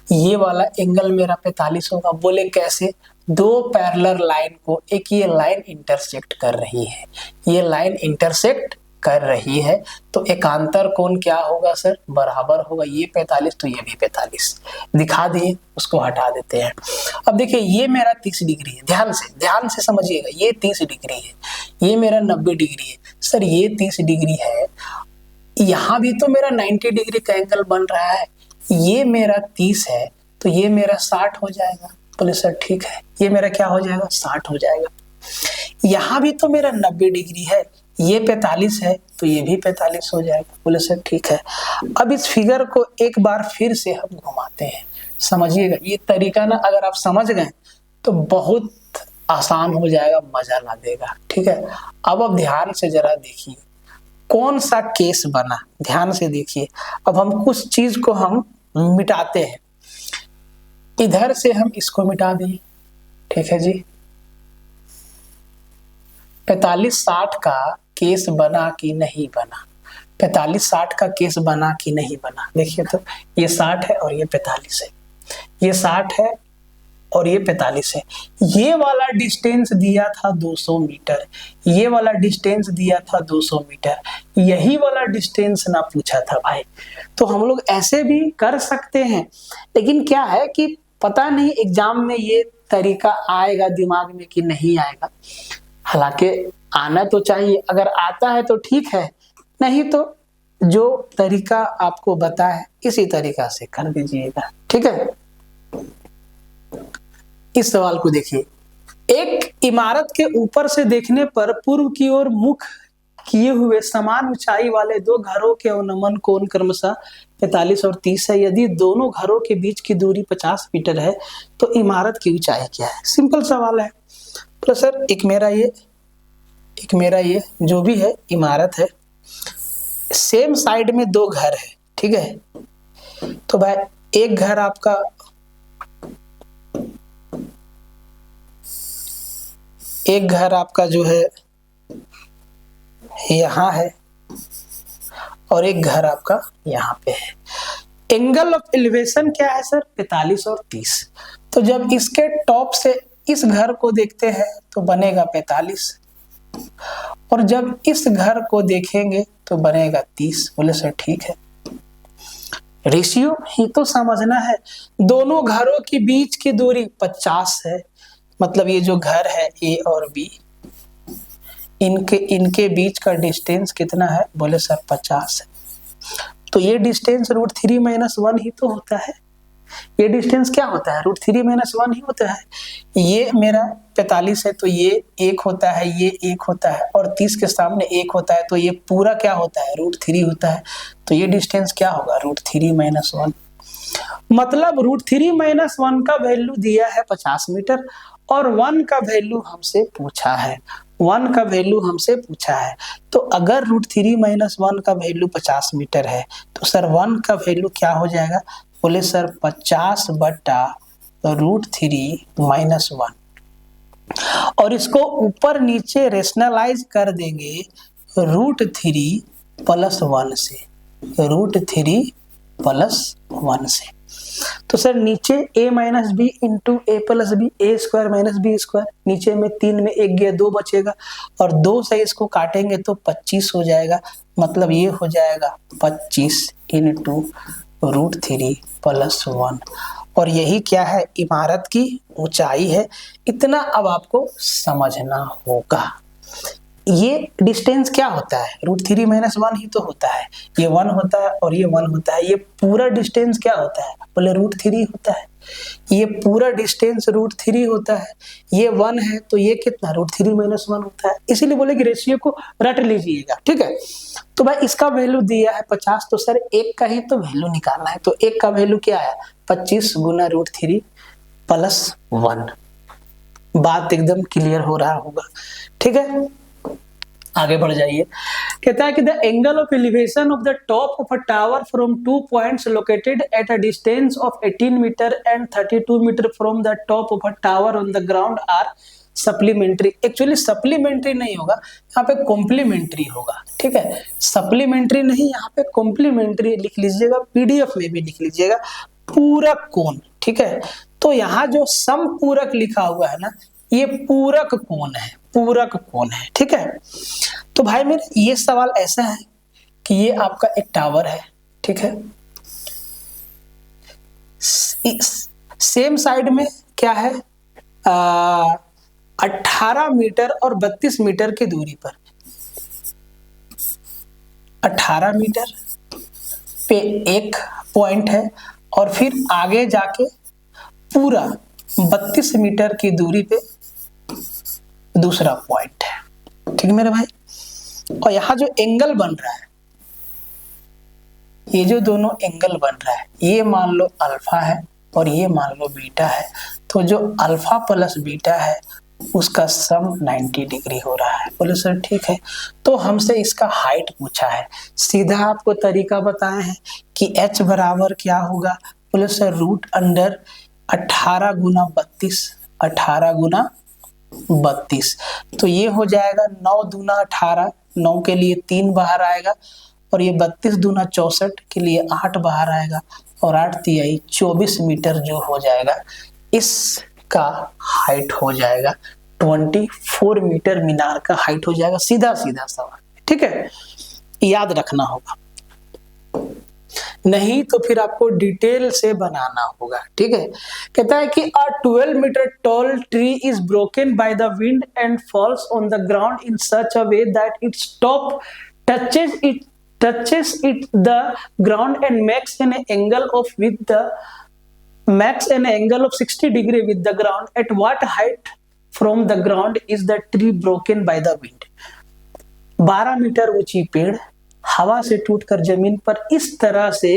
Speaker 1: ये वाला एंगल मेरा 45 होगा। बोले कैसे, दो पैरेलल लाइन को एक ये लाइन इंटरसेक्ट कर रही है, ये लाइन इंटरसेक्ट कर रही है, तो एकांतर कोण क्या होगा सर, बराबर होगा, ये 45 तो ये भी 45, दिखा दिए, उसको हटा देते हैं। अब देखिए ये मेरा 30 डिग्री है, ध्यान से समझिएगा, ये 30 डिग्री है, ये मेरा 90 डिग्री है, सर ये 30 डिग्री है, यहां भी तो मेरा 90 डिग्री का एंगल बन रहा है, ये मेरा 30 है तो ये मेरा 60 हो जाएगा, बोले सर ठीक है, ये मेरा क्या हो जाएगा 60 हो जाएगा, यहां भी तो मेरा 90 डिग्री है, ये 45 है तो ये भी 45 हो जाएगा, बोले सर ठीक है। अब इस फिगर को एक बार फिर से हम घुमाते हैं, समझिएगा ये तरीका ना अगर आप समझ गए तो बहुत आसान हो जाएगा, मजा ला देगा, ठीक है। अब आप ध्यान से जरा देखिए कौन सा केस बना, ध्यान से देखिए। अब हम कुछ चीज को हम मिटाते हैं, इधर से हम इसको मिटा दिए, ठीक है जी, 45-60 का केस बना कि नहीं बना, 45 60 का केस बना कि नहीं बना। देखिए तो ये 60 है और ये 45 है, ये 60 है और ये 45 है। ये वाला डिस्टेंस दिया था 200 मीटर, ये वाला डिस्टेंस दिया था 200 मीटर, यही वाला डिस्टेंस ना पूछा था भाई। तो हम लोग ऐसे भी कर सकते हैं, लेकिन क्या है कि पता नहीं एग्जाम में ये तरीका आएगा दिमाग में कि नहीं आएगा। हालांकि आना तो चाहिए, अगर आता है तो ठीक है, नहीं तो जो तरीका आपको बता है इसी तरीका से कर दीजिएगा, ठीक है। इस सवाल को देखिए, एक इमारत के ऊपर से देखने पर पूर्व की ओर मुख किए हुए समान ऊंचाई वाले दो घरों के अवनमन कोण क्रमशः 45 और 30 है। यदि दोनों घरों के बीच की दूरी 50 मीटर है तो इमारत की ऊंचाई क्या है। सिंपल सवाल है। तो सर एक मेरा ये जो भी है इमारत है, सेम साइड में दो घर है, ठीक है। तो भाई एक घर आपका जो है यहाँ है और एक घर आपका यहाँ पे है। एंगल ऑफ एलिवेशन क्या है सर, 45 और 30। तो जब इसके टॉप से इस घर को देखते हैं तो बनेगा 45, और जब इस घर को देखेंगे तो बनेगा 30। बोले सर ठीक है, रेशियो ही तो समझना है। दोनों घरों के बीच की दूरी 50 है, मतलब ये जो घर है ए और बी, इनके बीच का डिस्टेंस कितना है, बोले सर 50 है। तो ये डिस्टेंस √3 - 1 ही तो होता है। ये डिस्टेंस क्या होता है, √3 - 1 ही होता है। ये मेरा 45 है तो ये 1 होता है, ये 1 होता है, और 30 के सामने 1 होता है तो ये पूरा क्या होता है, √3 होता है। तो ये डिस्टेंस क्या होगा, √3 - 1। मतलब √3 - 1 का वैल्यू दिया है 50 मीटर और 1 का वैल्यू हमसे पूछा है, 1 का वैल्यू हमसे पूछा है। तो अगर √3 - 1 का वैल्यू 50 मीटर है तो सर 1 का वैल्यू क्या हो जाएगा, बोले सर 50 बटा √3 - 1, और इसको ऊपर नीचे रेशनलाइज कर देंगे √3 + 1 से, √3 + 1 से। तो सर नीचे a - b into a + b, a² - b², नीचे में 3 में 1 गया 2 बचेगा, और 2 से इसको काटेंगे तो 25 हो जाएगा। मतलब ये हो जाएगा 25 इंटू √3 + 1, और यही क्या है, इमारत की ऊंचाई है। इतना अब आपको समझना होगा। ये डिस्टेंस क्या होता है, √3 - 1 ही तो होता है। ये 1 होता है और ये 1 होता है। ये पूरा डिस्टेंस क्या होता है, बोले √3 होता है। ये पूरा डिस्टेंस √3 होता है। ये 1 है तो ये कितना, √3 - 1 होता है। इसीलिए बोले कि रेशियो को रट लीजिएगा, ठीक है। तो भाई इसका वैल्यू दिया है 50, तो सर 1 का ही तो वैल्यू निकालना है। तो 1 का वैल्यू क्या है, 25 गुना √3 + 1। बात एकदम क्लियर हो रहा होगा, ठीक है। आगे बढ़ जाइए। कहता है कि the angle of elevation of the top of a tower from 2 points located at a distance of 18 metre and 32 metre from the top of a tower on the ground are supplementary. Actually supplementary नहीं होगा, यहाँ पे कॉम्प्लीमेंट्री होगा, ठीक है। सप्लीमेंट्री नहीं, यहाँ पे कॉम्प्लीमेंट्री लिख लीजिएगा, पीडीएफ में भी लिख लीजिएगा, पूरक कोण, ठीक है। तो यहाँ जो समपूरक लिखा हुआ है ना, ये पूरक कोण है, पूरक कोण है, ठीक है। तो भाई मेरे ये सवाल ऐसा है कि ये आपका एक टावर है, ठीक है। सेम साइड में क्या है, 18 मीटर और 32 मीटर की दूरी पर, 18 मीटर पे एक पॉइंट है और फिर आगे जाके पूरा 32 मीटर की दूरी पे दूसरा पॉइंट है, ठीक है मेरे भाई। और यहाँ जो एंगल बन रहा है, ये जो दोनों एंगल बन रहा है, ये मान लो अल्फा है और ये मान लो बीटा है। तो जो अल्फा प्लस बीटा है उसका सम 90 डिग्री हो रहा है। बोले सर ठीक है। तो हमसे इसका हाइट पूछा है, सीधा आपको तरीका बताए हैं कि h बराबर क्या होगा। बोले सर √अंडर 18 गुना 32, 18 गुना 32। तो ये हो जाएगा 9 दूना 18, 9 के लिए 3 बाहर आएगा और ये 32 दूना 64 के लिए 8 बाहर आएगा और 8 तिहाई 24 मीटर जो हो जाएगा, इसका हाइट हो जाएगा 24 मीटर। मीनार का हाइट हो जाएगा। सीधा सीधा सवाल, ठीक है, याद रखना होगा, नहीं तो फिर आपको डिटेल से बनाना होगा, ठीक है। कहता है कि a 12 metre tall tree is broken by the wind and falls on the ground in such a way that its top touches the ground and makes an angle of 60 degree with the ground. At what height from the ground is the tree broken by the wind? 12 metre ऊंची पेड़ हवा से टूटकर जमीन पर इस तरह से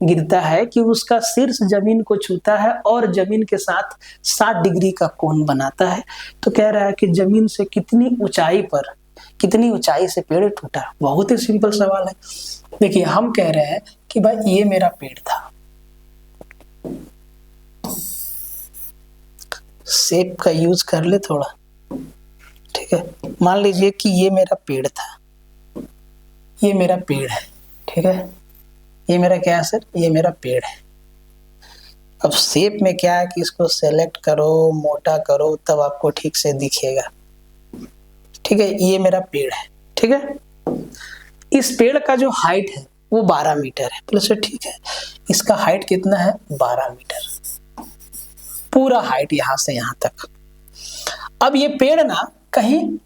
Speaker 1: गिरता है कि उसका शीर्ष जमीन को छूता है और जमीन के साथ 60 डिग्री का कोण बनाता है। तो कह रहा है कि जमीन से कितनी ऊंचाई से पेड़ टूटा। बहुत ही सिंपल सवाल है। देखिए, हम कह रहे हैं कि भाई ये मेरा पेड़ था, शेप का यूज कर ले थोड़ा, ठीक है। मान लीजिए कि ये मेरा पेड़ था, ये मेरा पेड़ है, ठीक है। ये मेरा क्या है सर? ये मेरा पेड़ है। अब शेप में क्या है कि इसको सेलेक्ट करो, मोटा करो, तब आपको ठीक से दिखेगा, ठीक है। ये मेरा पेड़ है, ठीक है। इस पेड़ का जो हाइट है वो 12 मीटर है। बोले सर ठीक है, इसका हाइट कितना है? 12 मीटर, पूरा हाइट यहां से यहां तक। अब ये पेड़ ना कहीं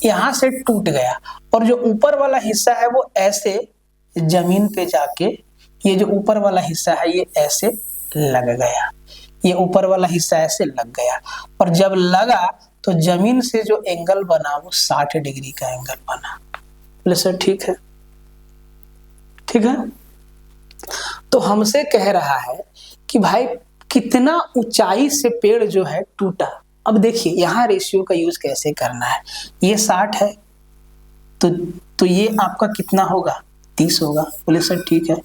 Speaker 1: यहां से टूट गया और जो ऊपर वाला हिस्सा है वो ऐसे जमीन पे जाके, ये जो ऊपर वाला हिस्सा है ये ऐसे लग गया, ये ऊपर वाला हिस्सा ऐसे लग गया, और जब लगा तो जमीन से जो एंगल बना वो 60 डिग्री का एंगल बना। बोले सर ठीक है, ठीक है। तो हमसे कह रहा है कि भाई कितना ऊंचाई से पेड़ जो है टूटा। अब देखिए यहाँ रेशियो का यूज कैसे करना है। ये 60 है तो ये आपका कितना होगा? 30 होगा। बोले सर ठीक है।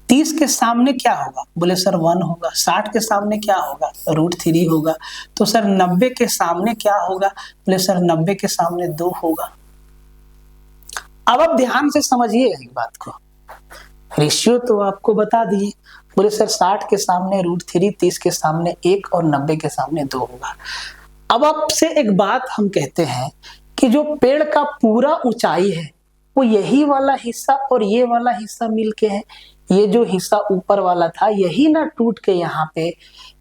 Speaker 1: 30 के सामने क्या होगा? बोले सर 1 होगा। 60 के सामने क्या होगा? √3 होगा। तो सर 90 के सामने क्या होगा? बोले सर 90 के सामने 2 होगा। अब आप ध्यान से समझिए एक बात को, रेशियो तो आपको बता दिए। बोले सर 60 के सामने √3, 30 के सामने 1 और 90 के सामने 2 होगा। अब आपसे एक बात हम कहते हैं कि जो पेड़ का पूरा ऊंचाई है वो यही वाला हिस्सा और ये वाला हिस्सा मिलके है। ये जो हिस्सा ऊपर वाला था यही ना टूट के यहाँ पे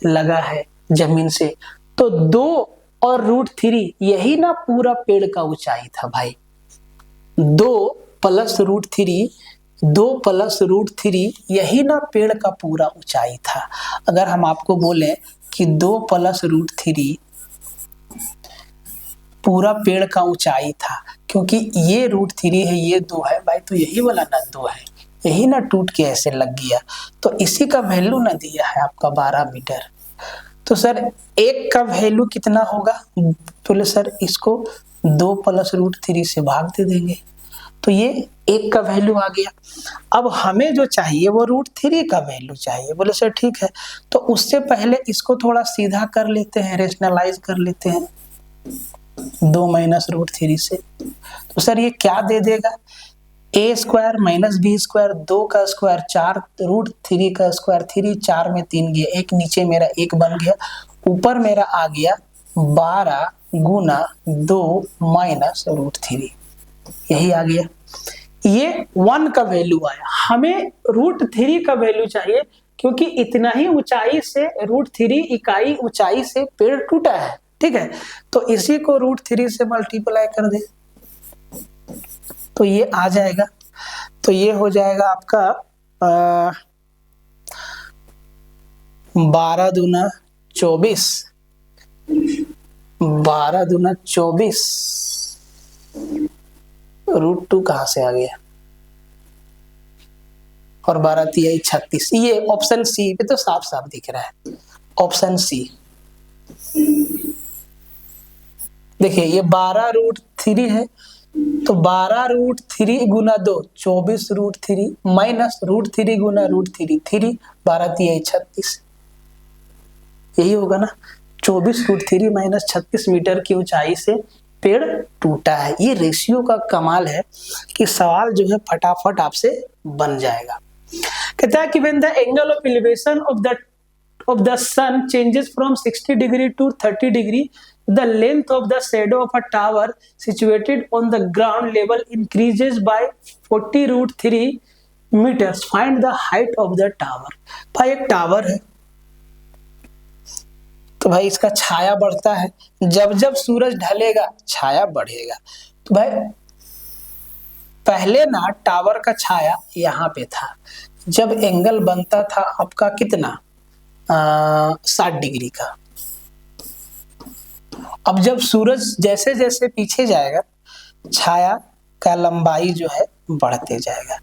Speaker 1: लगा है जमीन से, तो 2 और √3 यही ना पूरा पेड़ का ऊंचाई था भाई। 2 + √3 यही ना पेड़ का पूरा ऊंचाई था। अगर हम आपको बोले कि 2 + √3 पूरा पेड़ का ऊंचाई था, क्योंकि ये √3 है, ये 2 है भाई, तो यही वाला ना 2 है, यही ना टूट के ऐसे लग गया, तो इसी का वैल्यू ना दिया है आपका 12 मीटर। तो सर 1 का वैल्यू कितना होगा? बोले सर इसको 2 + √3 से भाग दे देंगे, तो ये 1 का वैल्यू आ गया। अब हमें जो चाहिए वो √3 का वैल्यू चाहिए। बोले सर ठीक है, तो उससे पहले इसको थोड़ा सीधा कर लेते हैं, रेशनलाइज कर लेते हैं 2 - √3 से। तो सर ये क्या दे देगा? a² - b², 2 का स्क्वायर 4, √3 का स्क्वायर 3, 4 में 3 गया, 1 नीचे मेरा 1 बन गया, ऊपर मेरा आ गया 12 × 2 - √3, यही आ गया। ये 1 का वैल्यू आया। हमें √3 का वैल्यू चाहिए, क्योंकि इतना ही ऊंचाई से √3 इकाई ऊंचाई से पेड़ टूटा है, ठीक है। तो इसी को √3 से मल्टीप्लाई कर दे तो ये आ जाएगा। तो ये हो जाएगा आपका 12 दूना 24, 12 दूना 24, √2 कहां से आ गया, और 12 तिहाई 36। ये ऑप्शन सी पे तो साफ साफ दिख रहा है, ऑप्शन सी। देखिए ये 12 √3 है, तो 12 √3 × 2 24 √3 माइनस √3 × √3 3, 12 तिहाई 36, यही होगा ना। 24 √3 - 36 मीटर की ऊंचाई से पेड़ टूटा है। ये रेशियो का कमाल है कि सवाल जो है फटाफट आपसे बन जाएगा। कहता है कि when the angle of elevation of the sun changes from 60 degree to 30 degree, the length of the shadow of a tower situated on the ground level increases by 40√3 meters. Find the height of the tower. भाई एक टावर है तो भाई इसका छाया बढ़ता है, जब जब सूरज ढलेगा छाया बढ़ेगा। तो भाई पहले ना टावर का छाया यहाँ पे था, जब एंगल बनता था आपका कितना 60 डिग्री का। अब जब सूरज जैसे जैसे पीछे जाएगा छाया का लंबाई जो है बढ़ते जाएगा।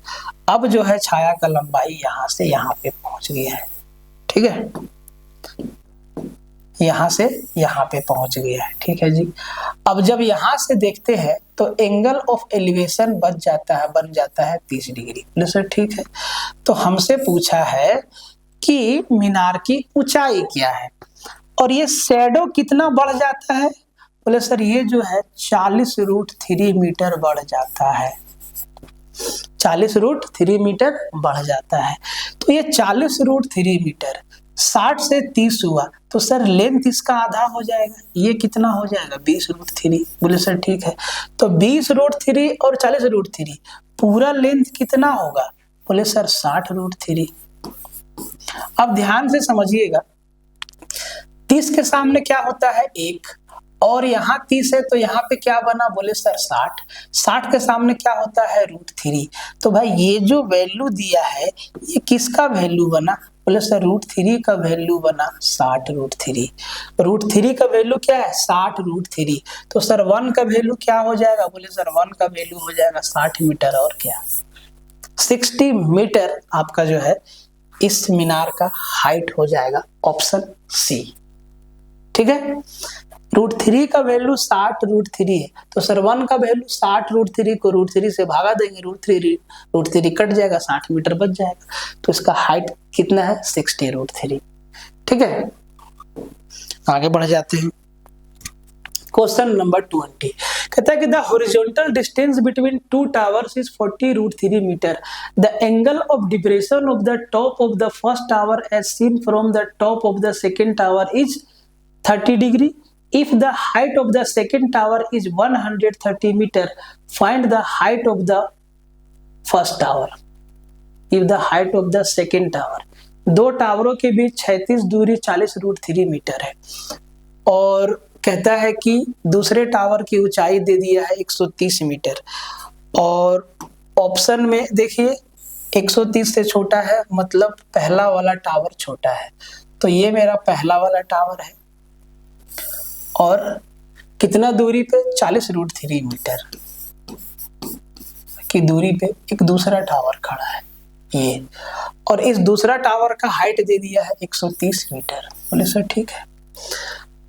Speaker 1: अब जो है छाया का लंबाई यहाँ से यहाँ पे पहुंच गया है, ठीक है, यहाँ से यहाँ पे पहुंच गया है, ठीक है जी। अब जब यहाँ से देखते हैं तो एंगल ऑफ एलिवेशन बन जाता है 30 डिग्री। बोले सर ठीक है, तो हमसे पूछा है कि मीनार की ऊंचाई क्या है और ये शैडो कितना बढ़ जाता है। बोले सर ये जो है 40√3 मीटर बढ़ जाता है, 40√3 मीटर बढ़ जाता है। तो ये 40√3 मीटर 60 से 30 हुआ तो सर लेंथ इसका आधा हो जाएगा, ये कितना हो जाएगा 20√3। बोले सर ठीक है, तो 20√3 और 40√3 पूरा लेंथ कितना होगा। बोले सर 60√3। अब ध्यान से समझिएगा, 30 के सामने क्या होता है 1 और यहाँ 30 है तो यहाँ पे क्या बना। बोले सर 60 के सामने क्या होता है √3। तो भाई ये जो वैल्यू दिया है ये किसका वैल्यू बना। बोले सर √3 का वैल्यू बना 60√3। √3 का वैल्यू क्या है 60√3। तो सर 1 का वैल्यू क्या हो जाएगा। बोले सर 1 का वैल्यू हो जाएगा 60 मीटर और क्या 60 मीटर आपका जो है इस मीनार का हाइट हो जाएगा, ऑप्शन सी, ठीक है। √3 का वैल्यू 60√3 है तो सर 1 का वैल्यू 60√3 को √3 से भागा देंगे, √3 कट जाएगा, 60 मीटर बच जाएगा। तो इसका हाइट कितना है 60√3, ठीक है। आगे बढ़ जाते हैं, क्वेश्चन नंबर 20 कहता है कि the horizontal distance between two towers is 40√3 metre. The angle of depression of the top of the first tower as seen from the top of the second tower is 30 degree. If the height of the second tower is 130 meter, find the height of the first tower. If the height of the second tower, दो टावरों के बीच 36 दूरी 40√3 मीटर है और कहता है कि दूसरे टावर की ऊंचाई दे दिया है 130 मीटर और ऑप्शन में देखिए 130 से छोटा है मतलब पहला वाला टावर छोटा है। तो ये मेरा पहला वाला टावर है और कितना दूरी पे 40√3 मीटर की दूरी पे एक दूसरा टावर खड़ा है ये, और इस दूसरा टावर का हाइट दे दिया है 130 मीटर। बोले सर ठीक है।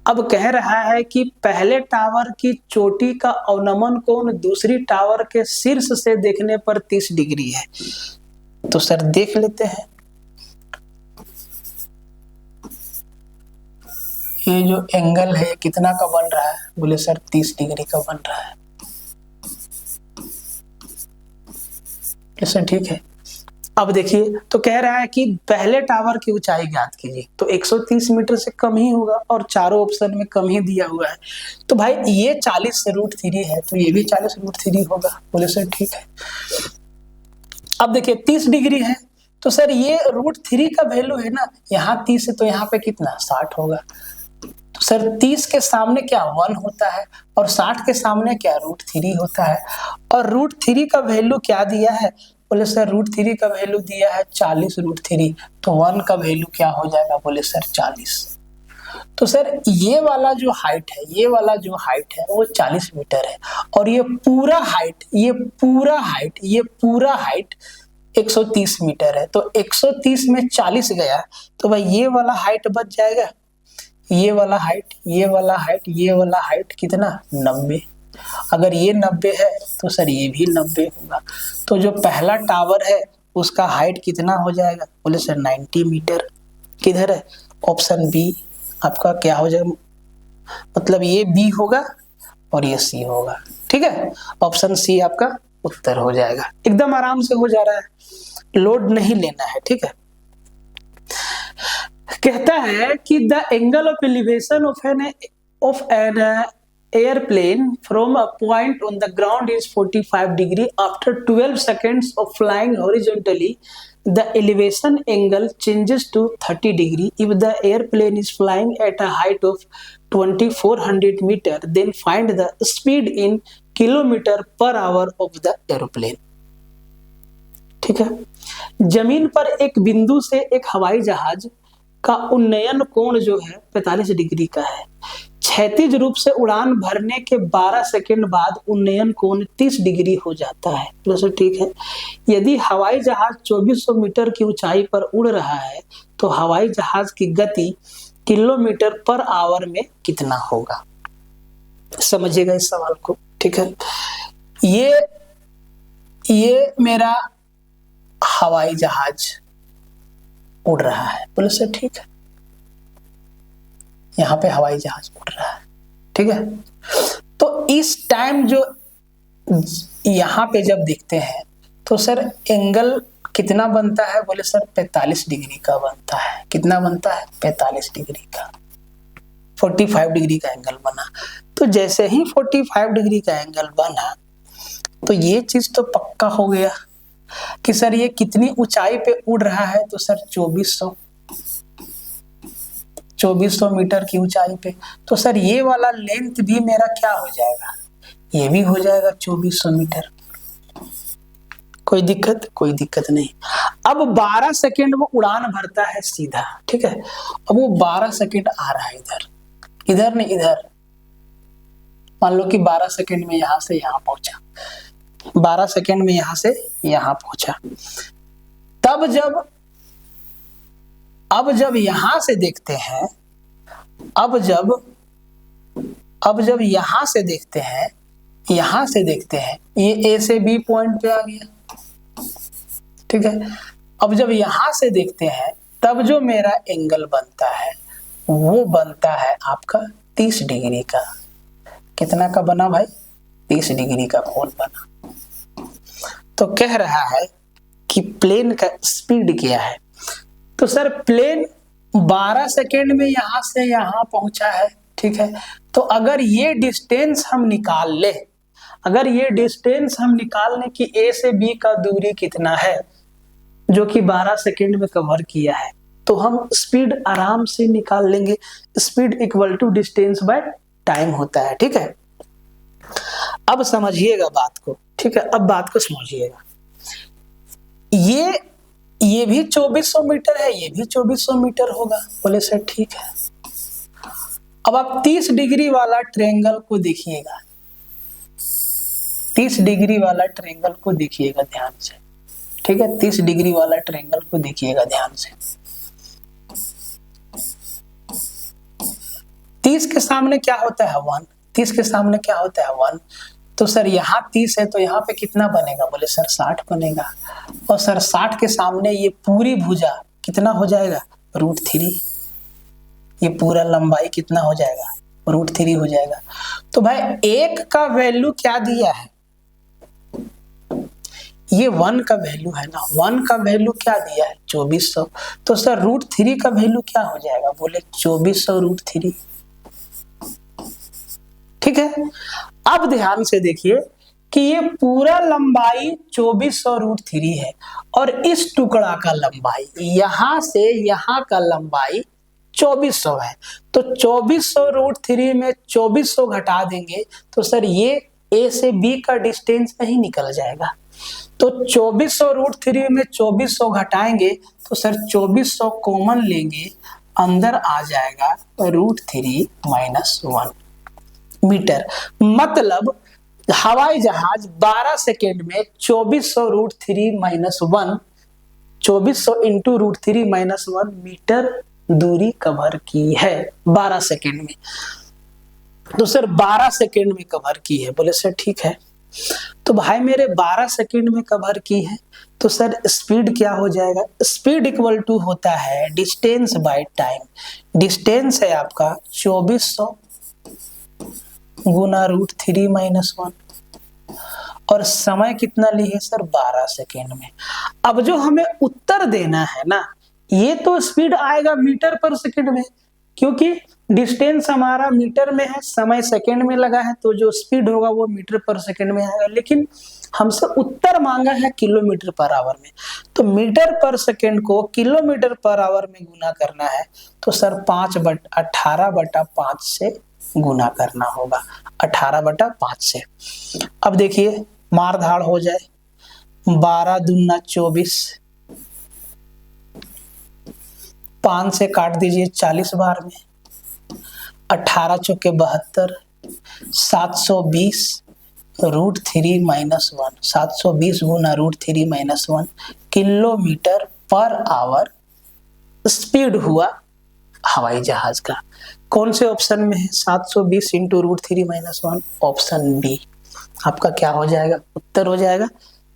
Speaker 1: अब कह रहा है कि पहले टावर की चोटी का अवनमन कोण दूसरी टावर के शीर्ष से देखने पर 30 डिग्री है। तो सर देख लेते हैं, ये जो एंगल है कितना का बन रहा है। बोले सर 30 डिग्री का बन रहा है। सर ठीक है। अब देखिए तो कह रहा है कि पहले टावर की ऊंचाई ज्ञात कीजिए, तो 130 मीटर से कम ही होगा और चारों ऑप्शन में कम ही दिया हुआ है। तो भाई ये 40√3 है तो ये भी 40√3 होगा। बोले सर ठीक है। अब देखिए 30 डिग्री है तो सर ये √3 का वैल्यू है ना, यहाँ 30 है तो यहाँ पे कितना 60 होगा। तो सर 30 के सामने क्या 1 होता है और 60 के सामने क्या √3 होता है और √3 का वैल्यू क्या दिया है। बोले सर √3 का वैल्यू दिया है 40√3 तो 1 का वैल्यू क्या हो जाएगा। बोले सर 40। तो सर ये वाला जो हाइट है वो 40 मीटर है और ये पूरा हाइट 130 मीटर है। तो 130 में 40 गया तो भाई ये वाला हाइट बच जाएगा, ये वाला हाइट कितना 90। अगर ये 90 है तो सर ये भी 90 होगा। तो जो पहला टावर है उसका हाइट कितना हो जाएगा। बोले सर 90 मीटर। किधर है ऑप्शन बी आपका क्या हो जाएगा, मतलब ये बी होगा और ये सी होगा। ठीक है, ऑप्शन सी आपका उत्तर हो जाएगा। एकदम आराम से हो जा रहा है, लोड नहीं लेना है। ठीक है, कहता है कि the angle of elevation of an airplane from a point on the ground is 45 degree. After 12 seconds of flying horizontally, the elevation angle changes to 30 degree. If the airplane is flying at a height of 2400 meter, then find the speed in kilometer per hour of the airplane. ठीक है, जमीन पर एक बिंदु से एक हवाई जहाज का उन्नयन कोण जो है 45 डिग्री का है। क्षैतिज रूप से उड़ान भरने के 12 सेकंड बाद उन्नयन कोण 30 डिग्री हो जाता है। दोस्तों ठीक है, यदि हवाई जहाज 2400 मीटर की ऊंचाई पर उड़ रहा है तो हवाई जहाज की गति किलोमीटर पर आवर में कितना होगा? समझिएगा इस सवाल को। ठीक है, ये मेरा हवाई जहाज उड़ रहा है, बोले सर ठीक है, यहाँ पे हवाई जहाज उड़ रहा है। ठीक है, तो इस टाइम जो यहाँ पे जब देखते हैं तो सर एंगल कितना बनता है? बोले सर 45 डिग्री का बनता है। कितना बनता है? 45 डिग्री का। 45 डिग्री का एंगल बना। तो जैसे ही 45 डिग्री का एंगल बना तो ये चीज तो पक्का हो गया कि सर ये कितनी ऊंचाई पे उड़ रहा है? तो सर 2400 मीटर की ऊंचाई पे। तो सर ये वाला लेंथ भी मेरा क्या हो जाएगा? ये भी हो जाएगा 2400 मीटर। कोई दिक्कत? कोई दिक्कत नहीं। अब 12 सेकेंड वो उड़ान भरता है सीधा। ठीक है, अब वो 12 सेकेंड आ रहा है इधर नहीं, इधर। मान लो कि 12 सेकेंड में यहां से यहां पहुंचा, 12 सेकेंड में यहां से यहां पहुंचा। अब जब यहां से देखते हैं, अब जब यहां से देखते हैं, ये ए से बी पॉइंट पे आ गया। ठीक है, अब जब यहां से देखते हैं तब जो मेरा एंगल बनता है वो बनता है आपका 30 डिग्री का। कितना का बना भाई? 30 डिग्री का कोण बना। तो कह रहा है कि प्लेन का स्पीड क्या है? तो सर प्लेन 12 सेकेंड में यहां से यहां पहुंचा है। ठीक है, तो अगर ये डिस्टेंस हम निकाल ले, कि ए से बी का दूरी कितना है जो कि 12 सेकेंड में कवर किया है, तो हम स्पीड आराम से निकाल लेंगे। Speed equal to distance by time होता है। ठीक है, अब समझिएगा बात को। ठीक है, अब बात को समझिएगा। ये भी 2400 मीटर है, ये भी 2400 मीटर होगा। बोले सर ठीक है। अब आप 30 डिग्री वाला ट्रायंगल को देखिएगा, 30 डिग्री वाला ट्रायंगल को देखिएगा ध्यान से। ठीक है, 30 डिग्री वाला ट्रायंगल को देखिएगा ध्यान से। 30 के सामने क्या होता है? 1। 30 के सामने क्या होता है? 1। तो सर यहाँ 30 है तो यहाँ पे कितना बनेगा? बोले सर 60 बनेगा। और सर 60 के सामने ये पूरी भुजा कितना हो जाएगा? √3। ये पूरा लंबाई कितना हो जाएगा? √3 हो जाएगा। तो भाई एक का वैल्यू क्या दिया है? ये 1 का वैल्यू है ना, 1 का वैल्यू क्या दिया है? 2400। तो सर √3 का वैल्यू क्या हो जाएगा? बोले 2400 √3। ठीक है, अब ध्यान से देखिए कि ये पूरा लंबाई 2400 √3 है और इस टुकड़ा का लंबाई यहां से यहां का लंबाई 2400 है। तो 2400 √3 में 2400 घटा देंगे तो सर ये ए से बी का डिस्टेंस नहीं निकल जाएगा। तो 2400 √3 में 2400 घटाएंगे तो सर 2400 कॉमन लेंगे, अंदर आ जाएगा √3 - 1 मीटर। मतलब हवाई जहाज 12 सेकेंड में 2400 √3 - 1, 2400 इंटू √3 - 1 मीटर दूरी कवर की है 12 सेकेंड में। तो सर 12 सेकेंड में कवर की है। बोले सर ठीक है। तो भाई मेरे 12 सेकेंड में कवर की है तो सर स्पीड क्या हो जाएगा? स्पीड इक्वल टू होता है डिस्टेंस बाय टाइम। डिस्टेंस है आपका 2400 गुना √3 - 1 और समय कितना ली है सर 12 सेकेंड में। अब जो हमें उत्तर देना है ना, ये तो स्पीड आएगा मीटर पर सेकेंड में, क्योंकि डिस्टेंस हमारा मीटर में है, समय सेकेंड में लगा है, तो जो स्पीड होगा वो मीटर पर सेकेंड में आएगा। लेकिन हमसे उत्तर मांगा है किलोमीटर पर आवर में, तो मीटर पर सेकेंड को किलोमीटर पर आवर में गुना करना है, तो सर 18/5 से गुना करना होगा, 18/5 से। अब देखिए मारधाड़ हो जाए, 12 दूना 24, 5 से काट दीजिए 40 बार में, 18 चौके 72, 720 √3 - 1, 720 गुना √3 - 1 किलोमीटर पर आवर स्पीड हुआ हवाई जहाज का। कौन से ऑप्शन में है 720 × √3 - 1? ऑप्शन बी आपका क्या हो जाएगा, उत्तर हो जाएगा।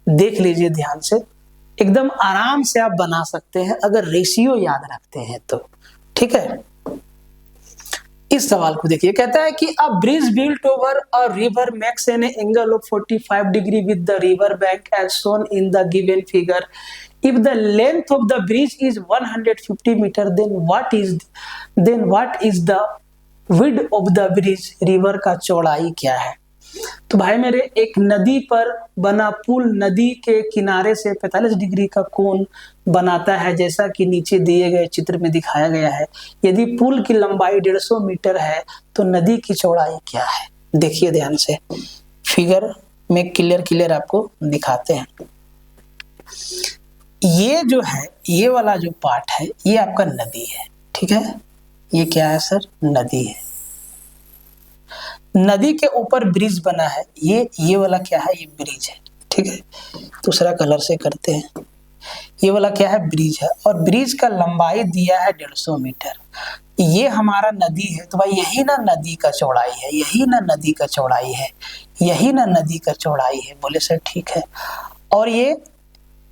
Speaker 1: देख लीजिए ध्यान से, एकदम आराम से आप बना सकते हैं अगर रेशियो याद रखते हैं तो, ठीक है। इस सवाल को देखिए, कहता है कि a bridge built over a river makes an angle of 45 degree with the river bank as shown in the given figure. If the length of the bridge is 150 metre, then what is the width of the bridge? River का चौड़ाई क्या है? तो भाई मेरे, एक नदी पर बना पुल नदी के किनारे से 45 डिग्री का कोण बनाता है, जैसा कि नीचे दिए गए चित्र में दिखाया गया है। यदि पुल की लंबाई 150 मीटर है तो नदी की चौड़ाई क्या है? देखिए ध्यान से, फिगर में क्लियर आपको दिखाते हैं। ये जो है, ये वाला जो पार्ट है, ये आपका नदी है, ठीक है। ये क्या है सर? नदी है। नदी के ऊपर ब्रिज बना है, ये वाला क्या है? ये ब्रिज है, ठीक है। दूसरा कलर से करते हैं। ये वाला क्या है? ब्रिज है, और ब्रिज का लंबाई दिया है 150 मीटर। ये हमारा नदी है, तो भाई यही ना नदी का चौड़ाई है, यही ना नदी का चौड़ाई है, यही ना नदी का चौड़ाई है। बोले सर ठीक है। और ये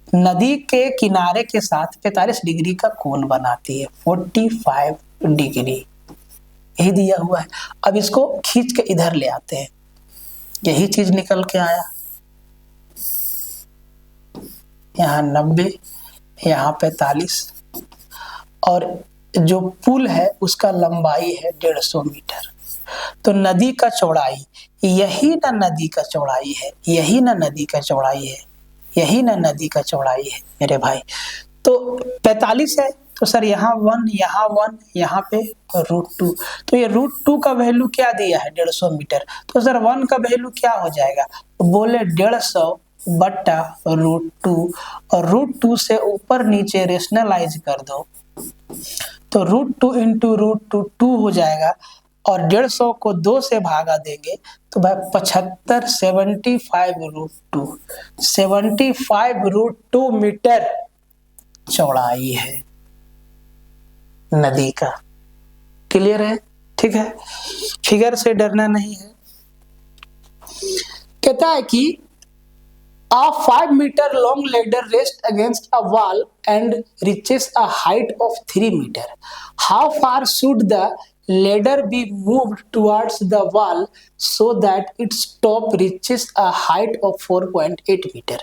Speaker 1: नदी के किनारे के साथ 45 डिग्री का कोण बनाती है, 45 डिग्री, यही दिया हुआ है। अब इसको खींच के इधर ले आते हैं, यही चीज निकल के आया, यहाँ 90, यहाँ 45, और जो पुल है उसका लंबाई है 150 मीटर। तो नदी का चौड़ाई, यही ना नदी का चौड़ाई है, यही ना नदी का चौड़ाई है, यही ना नदी का चौड़ाई है मेरे भाई। तो 45 है, तो सर यहाँ 1, यहाँ 1, यहाँ पे √2, तो ये √2 का वैल्यू क्या दिया है? 150 मीटर। तो सर 1 का वैल्यू क्या हो जाएगा? तो बोले 150 बटा √2, और √2 से ऊपर नीचे रेशनलाइज कर दो, तो √2 × √2 2 हो जाएगा, और 150 को 2 से भागा देंगे तो भाई 75, 75 √2 मीटर चौड़ाई है नदी का। क्लियर है? ठीक है, फिगर से डरना नहीं है। कहता है कि a 5 meter long ladder rests against a wall and reaches a height of 3 meter. How far should the ladder be moved towards the wall so that its top reaches a height of 4.8 meter?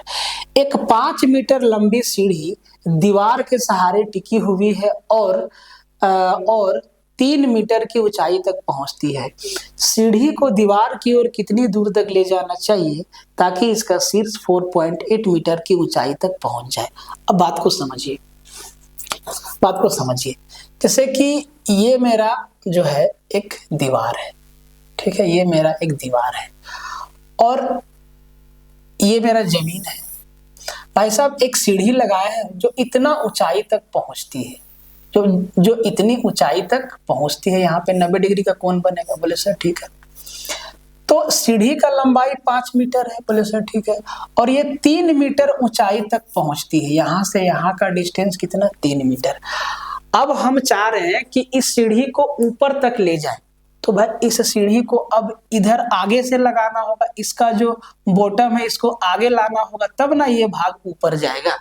Speaker 1: एक 5 मीटर लंबी सीढ़ी दीवार के सहारे टिकी हुई है और 3 मीटर की ऊंचाई तक पहुंचती है। सीढ़ी को दीवार की ओर कितनी दूर तक ले जाना चाहिए ताकि इसका शीर्ष 4.8 मीटर की ऊंचाई तक पहुंच जाए? अब बात को समझिए, जैसे कि ये मेरा जो है एक दीवार है, ठीक है, ये मेरा एक दीवार है, और ये मेरा जमीन है। भाई साहब एक सीढ़ी लगाए हैं जो इतना ऊंचाई तक पहुंचती है, जो इतनी ऊंचाई तक पहुंचती है। यहाँ पे 90 डिग्री का कोण बनेगा। बोले सर ठीक है। तो सीढ़ी का लंबाई 5 मीटर है। बोले सर ठीक है। और ये 3 मीटर ऊंचाई तक पहुंचती है, यहाँ से यहाँ का डिस्टेंस कितना? 3 मीटर। अब हम चाह रहे हैं कि इस सीढ़ी को ऊपर तक ले जाए, तो भाई इस सीढ़ी को अब इधर आगे से लगाना होगा, इसका जो बॉटम है इसको आगे लाना होगा, तब ना ये भाग ऊपर जाएगा।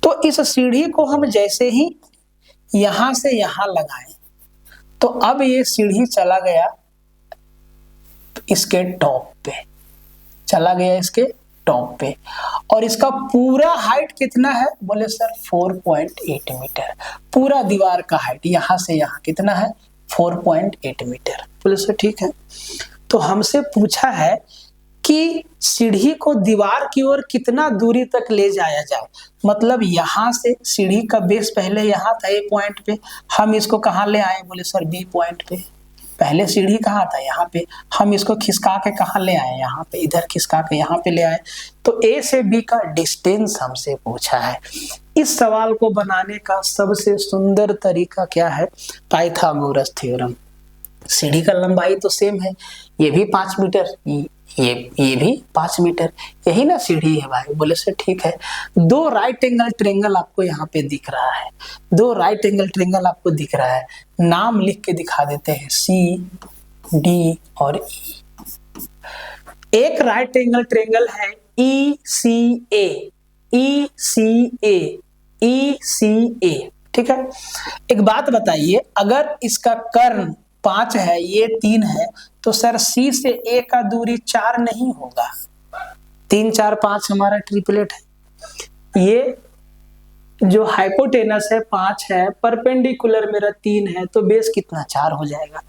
Speaker 1: तो इस सीढ़ी को हम जैसे ही यहां से यहां लगाएं, तो अब ये सीढ़ी चला गया इसके टॉप पे, चला गया इसके टॉप पे। और इसका पूरा हाइट कितना है, बोले सर 4.8 मीटर। पूरा दीवार का हाइट यहां से यहां कितना है, 4.8 मीटर। बोले सर ठीक है। तो हमसे पूछा है कि सीढ़ी को दीवार की ओर कितना दूरी तक ले जाया जाए। मतलब यहां से सीढ़ी का बेस पहले यहां था ए पॉइंट पे, हम इसको कहां ले आए, बोले सर बी पॉइंट पे। पहले सीढ़ी कहाँ था, यहाँ पे, हम इसको खिसका के कहाँ ले आए, यहाँ पे, इधर खिसका के यहाँ पे ले आए। तो ए से बी का डिस्टेंस हमसे पूछा है। इस सवाल को बनाने का सबसे सुंदर तरीका क्या है, पाइथागोरस थ्योरम। सीढ़ी का लंबाई तो सेम है, ये भी 5 मीटर, ये भी 5 मीटर, यही ना सीढ़ी है भाई। बोले से ठीक है। दो राइट एंगल ट्रायंगल आपको यहाँ पे दिख रहा है, दो राइट एंगल ट्रायंगल आपको दिख रहा है, नाम लिख के दिखा देते हैं, सी डी और ई। एक राइट एंगल ट्रायंगल है ई सी ए, ई सी ए, ई सी ए, ठीक है। एक बात बताइए, अगर इसका कर्ण 5 है, ये 3 है, तो सर सी से ए का दूरी 4 नहीं होगा। 3 4 5 हमारा ट्रिपलेट है। ये जो हाइपोटेनस है 5 है, परपेंडिकुलर मेरा 3 है, तो बेस कितना 4 हो जाएगा।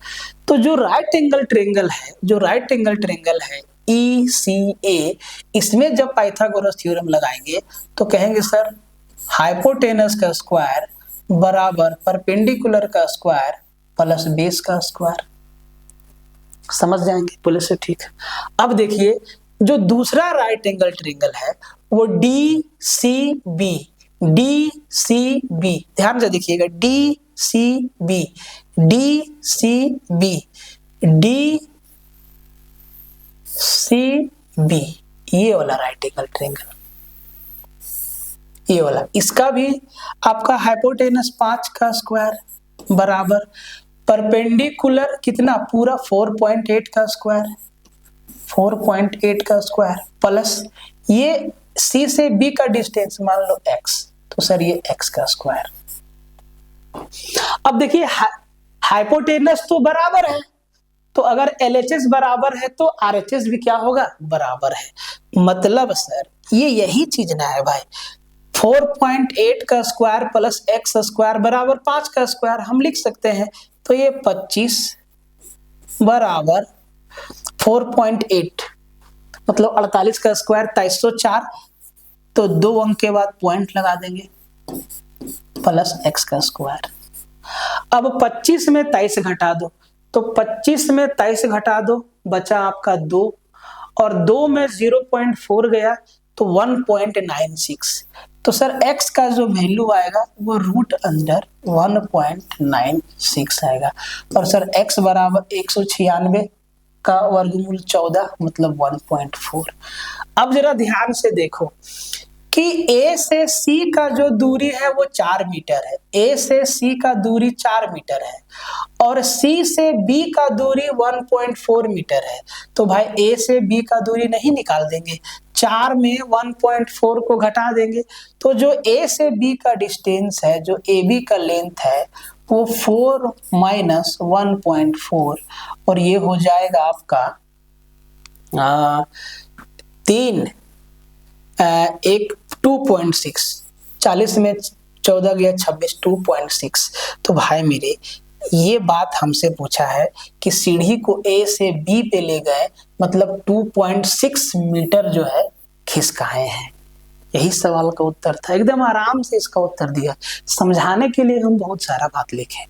Speaker 1: तो जो राइट एंगल ट्रायंगल है, जो राइट एंगल ट्रायंगल है ई सी ए, इसमें जब पाइथागोरस थ्योरम लगाएंगे तो कहेंगे सर हाइपोटेनस का स्क्वायर बराबर परपेंडिकुलर का स्क्वायर प्लस बेस का स्क्वायर। समझ जाएंगे, बोले से ठीक है। अब देखिए जो दूसरा राइट एंगल ट्रायंगल है वो D C B, D C B, ध्यान से देखिएगा, D C B, D C B, D C B, ये वाला राइट एंगल ट्रायंगल, ये वाला, इसका भी आपका हाइपोटेनस 5 का स्क्वायर बराबर परपेंडिकुलर कितना, पूरा 4.8 का स्क्वायर, 4.8 का स्क्वायर प्लस ये सी से बी का डिस्टेंस मान लो x, तो सर ये x का स्क्वायर। अब देखिए हाइपोटेनस तो बराबर है, तो अगर LHS बराबर है तो RHS भी क्या होगा, बराबर है। मतलब सर ये यही चीज ना है भाई, 4.8 का स्क्वायर प्लस x स्क्वायर बराबर 5 का स्क्वायर हम लिख सकते हैं। तो ये 25 बराबर 4.8 मतलब 48 का स्क्वायर 2304, तो 2 अंक के बाद पॉइंट लगा देंगे प्लस x का स्क्वायर। अब 25 में 23 घटा दो, तो 25 में 23 घटा दो, बचा आपका 2, और 2 में 0.4 गया तो 1.96। तो सर x का जो वैल्यू आएगा वो रूट अंडर 1.96 आएगा। और सर x बराबर 196 का वर्गमूल 14 मतलब 1.4। अब जरा ध्यान से देखो कि A से C का जो दूरी है वो 4 मीटर है, A से C का दूरी 4 मीटर है, और C से B का दूरी 1.4 मीटर है। तो भाई A से B का दूरी नहीं निकाल देंगे, 4 में 1.4 को घटा देंगे, तो जो A से B का डिस्टेंस है, जो AB का लेंथ है वो 4 माइनस 1.4, और ये हो जाएगा आपका 3 एक 2.6, 40 में 14 गया 26, 2.6। तो भाई मेरे ये बात हमसे पूछा है कि सीढ़ी को A से B पे ले गए, मतलब 2.6 मीटर जो है खिसकाए हैं। यही सवाल का उत्तर था, एकदम आराम से इसका उत्तर दिया। समझाने के लिए हम बहुत सारा बात लिखे।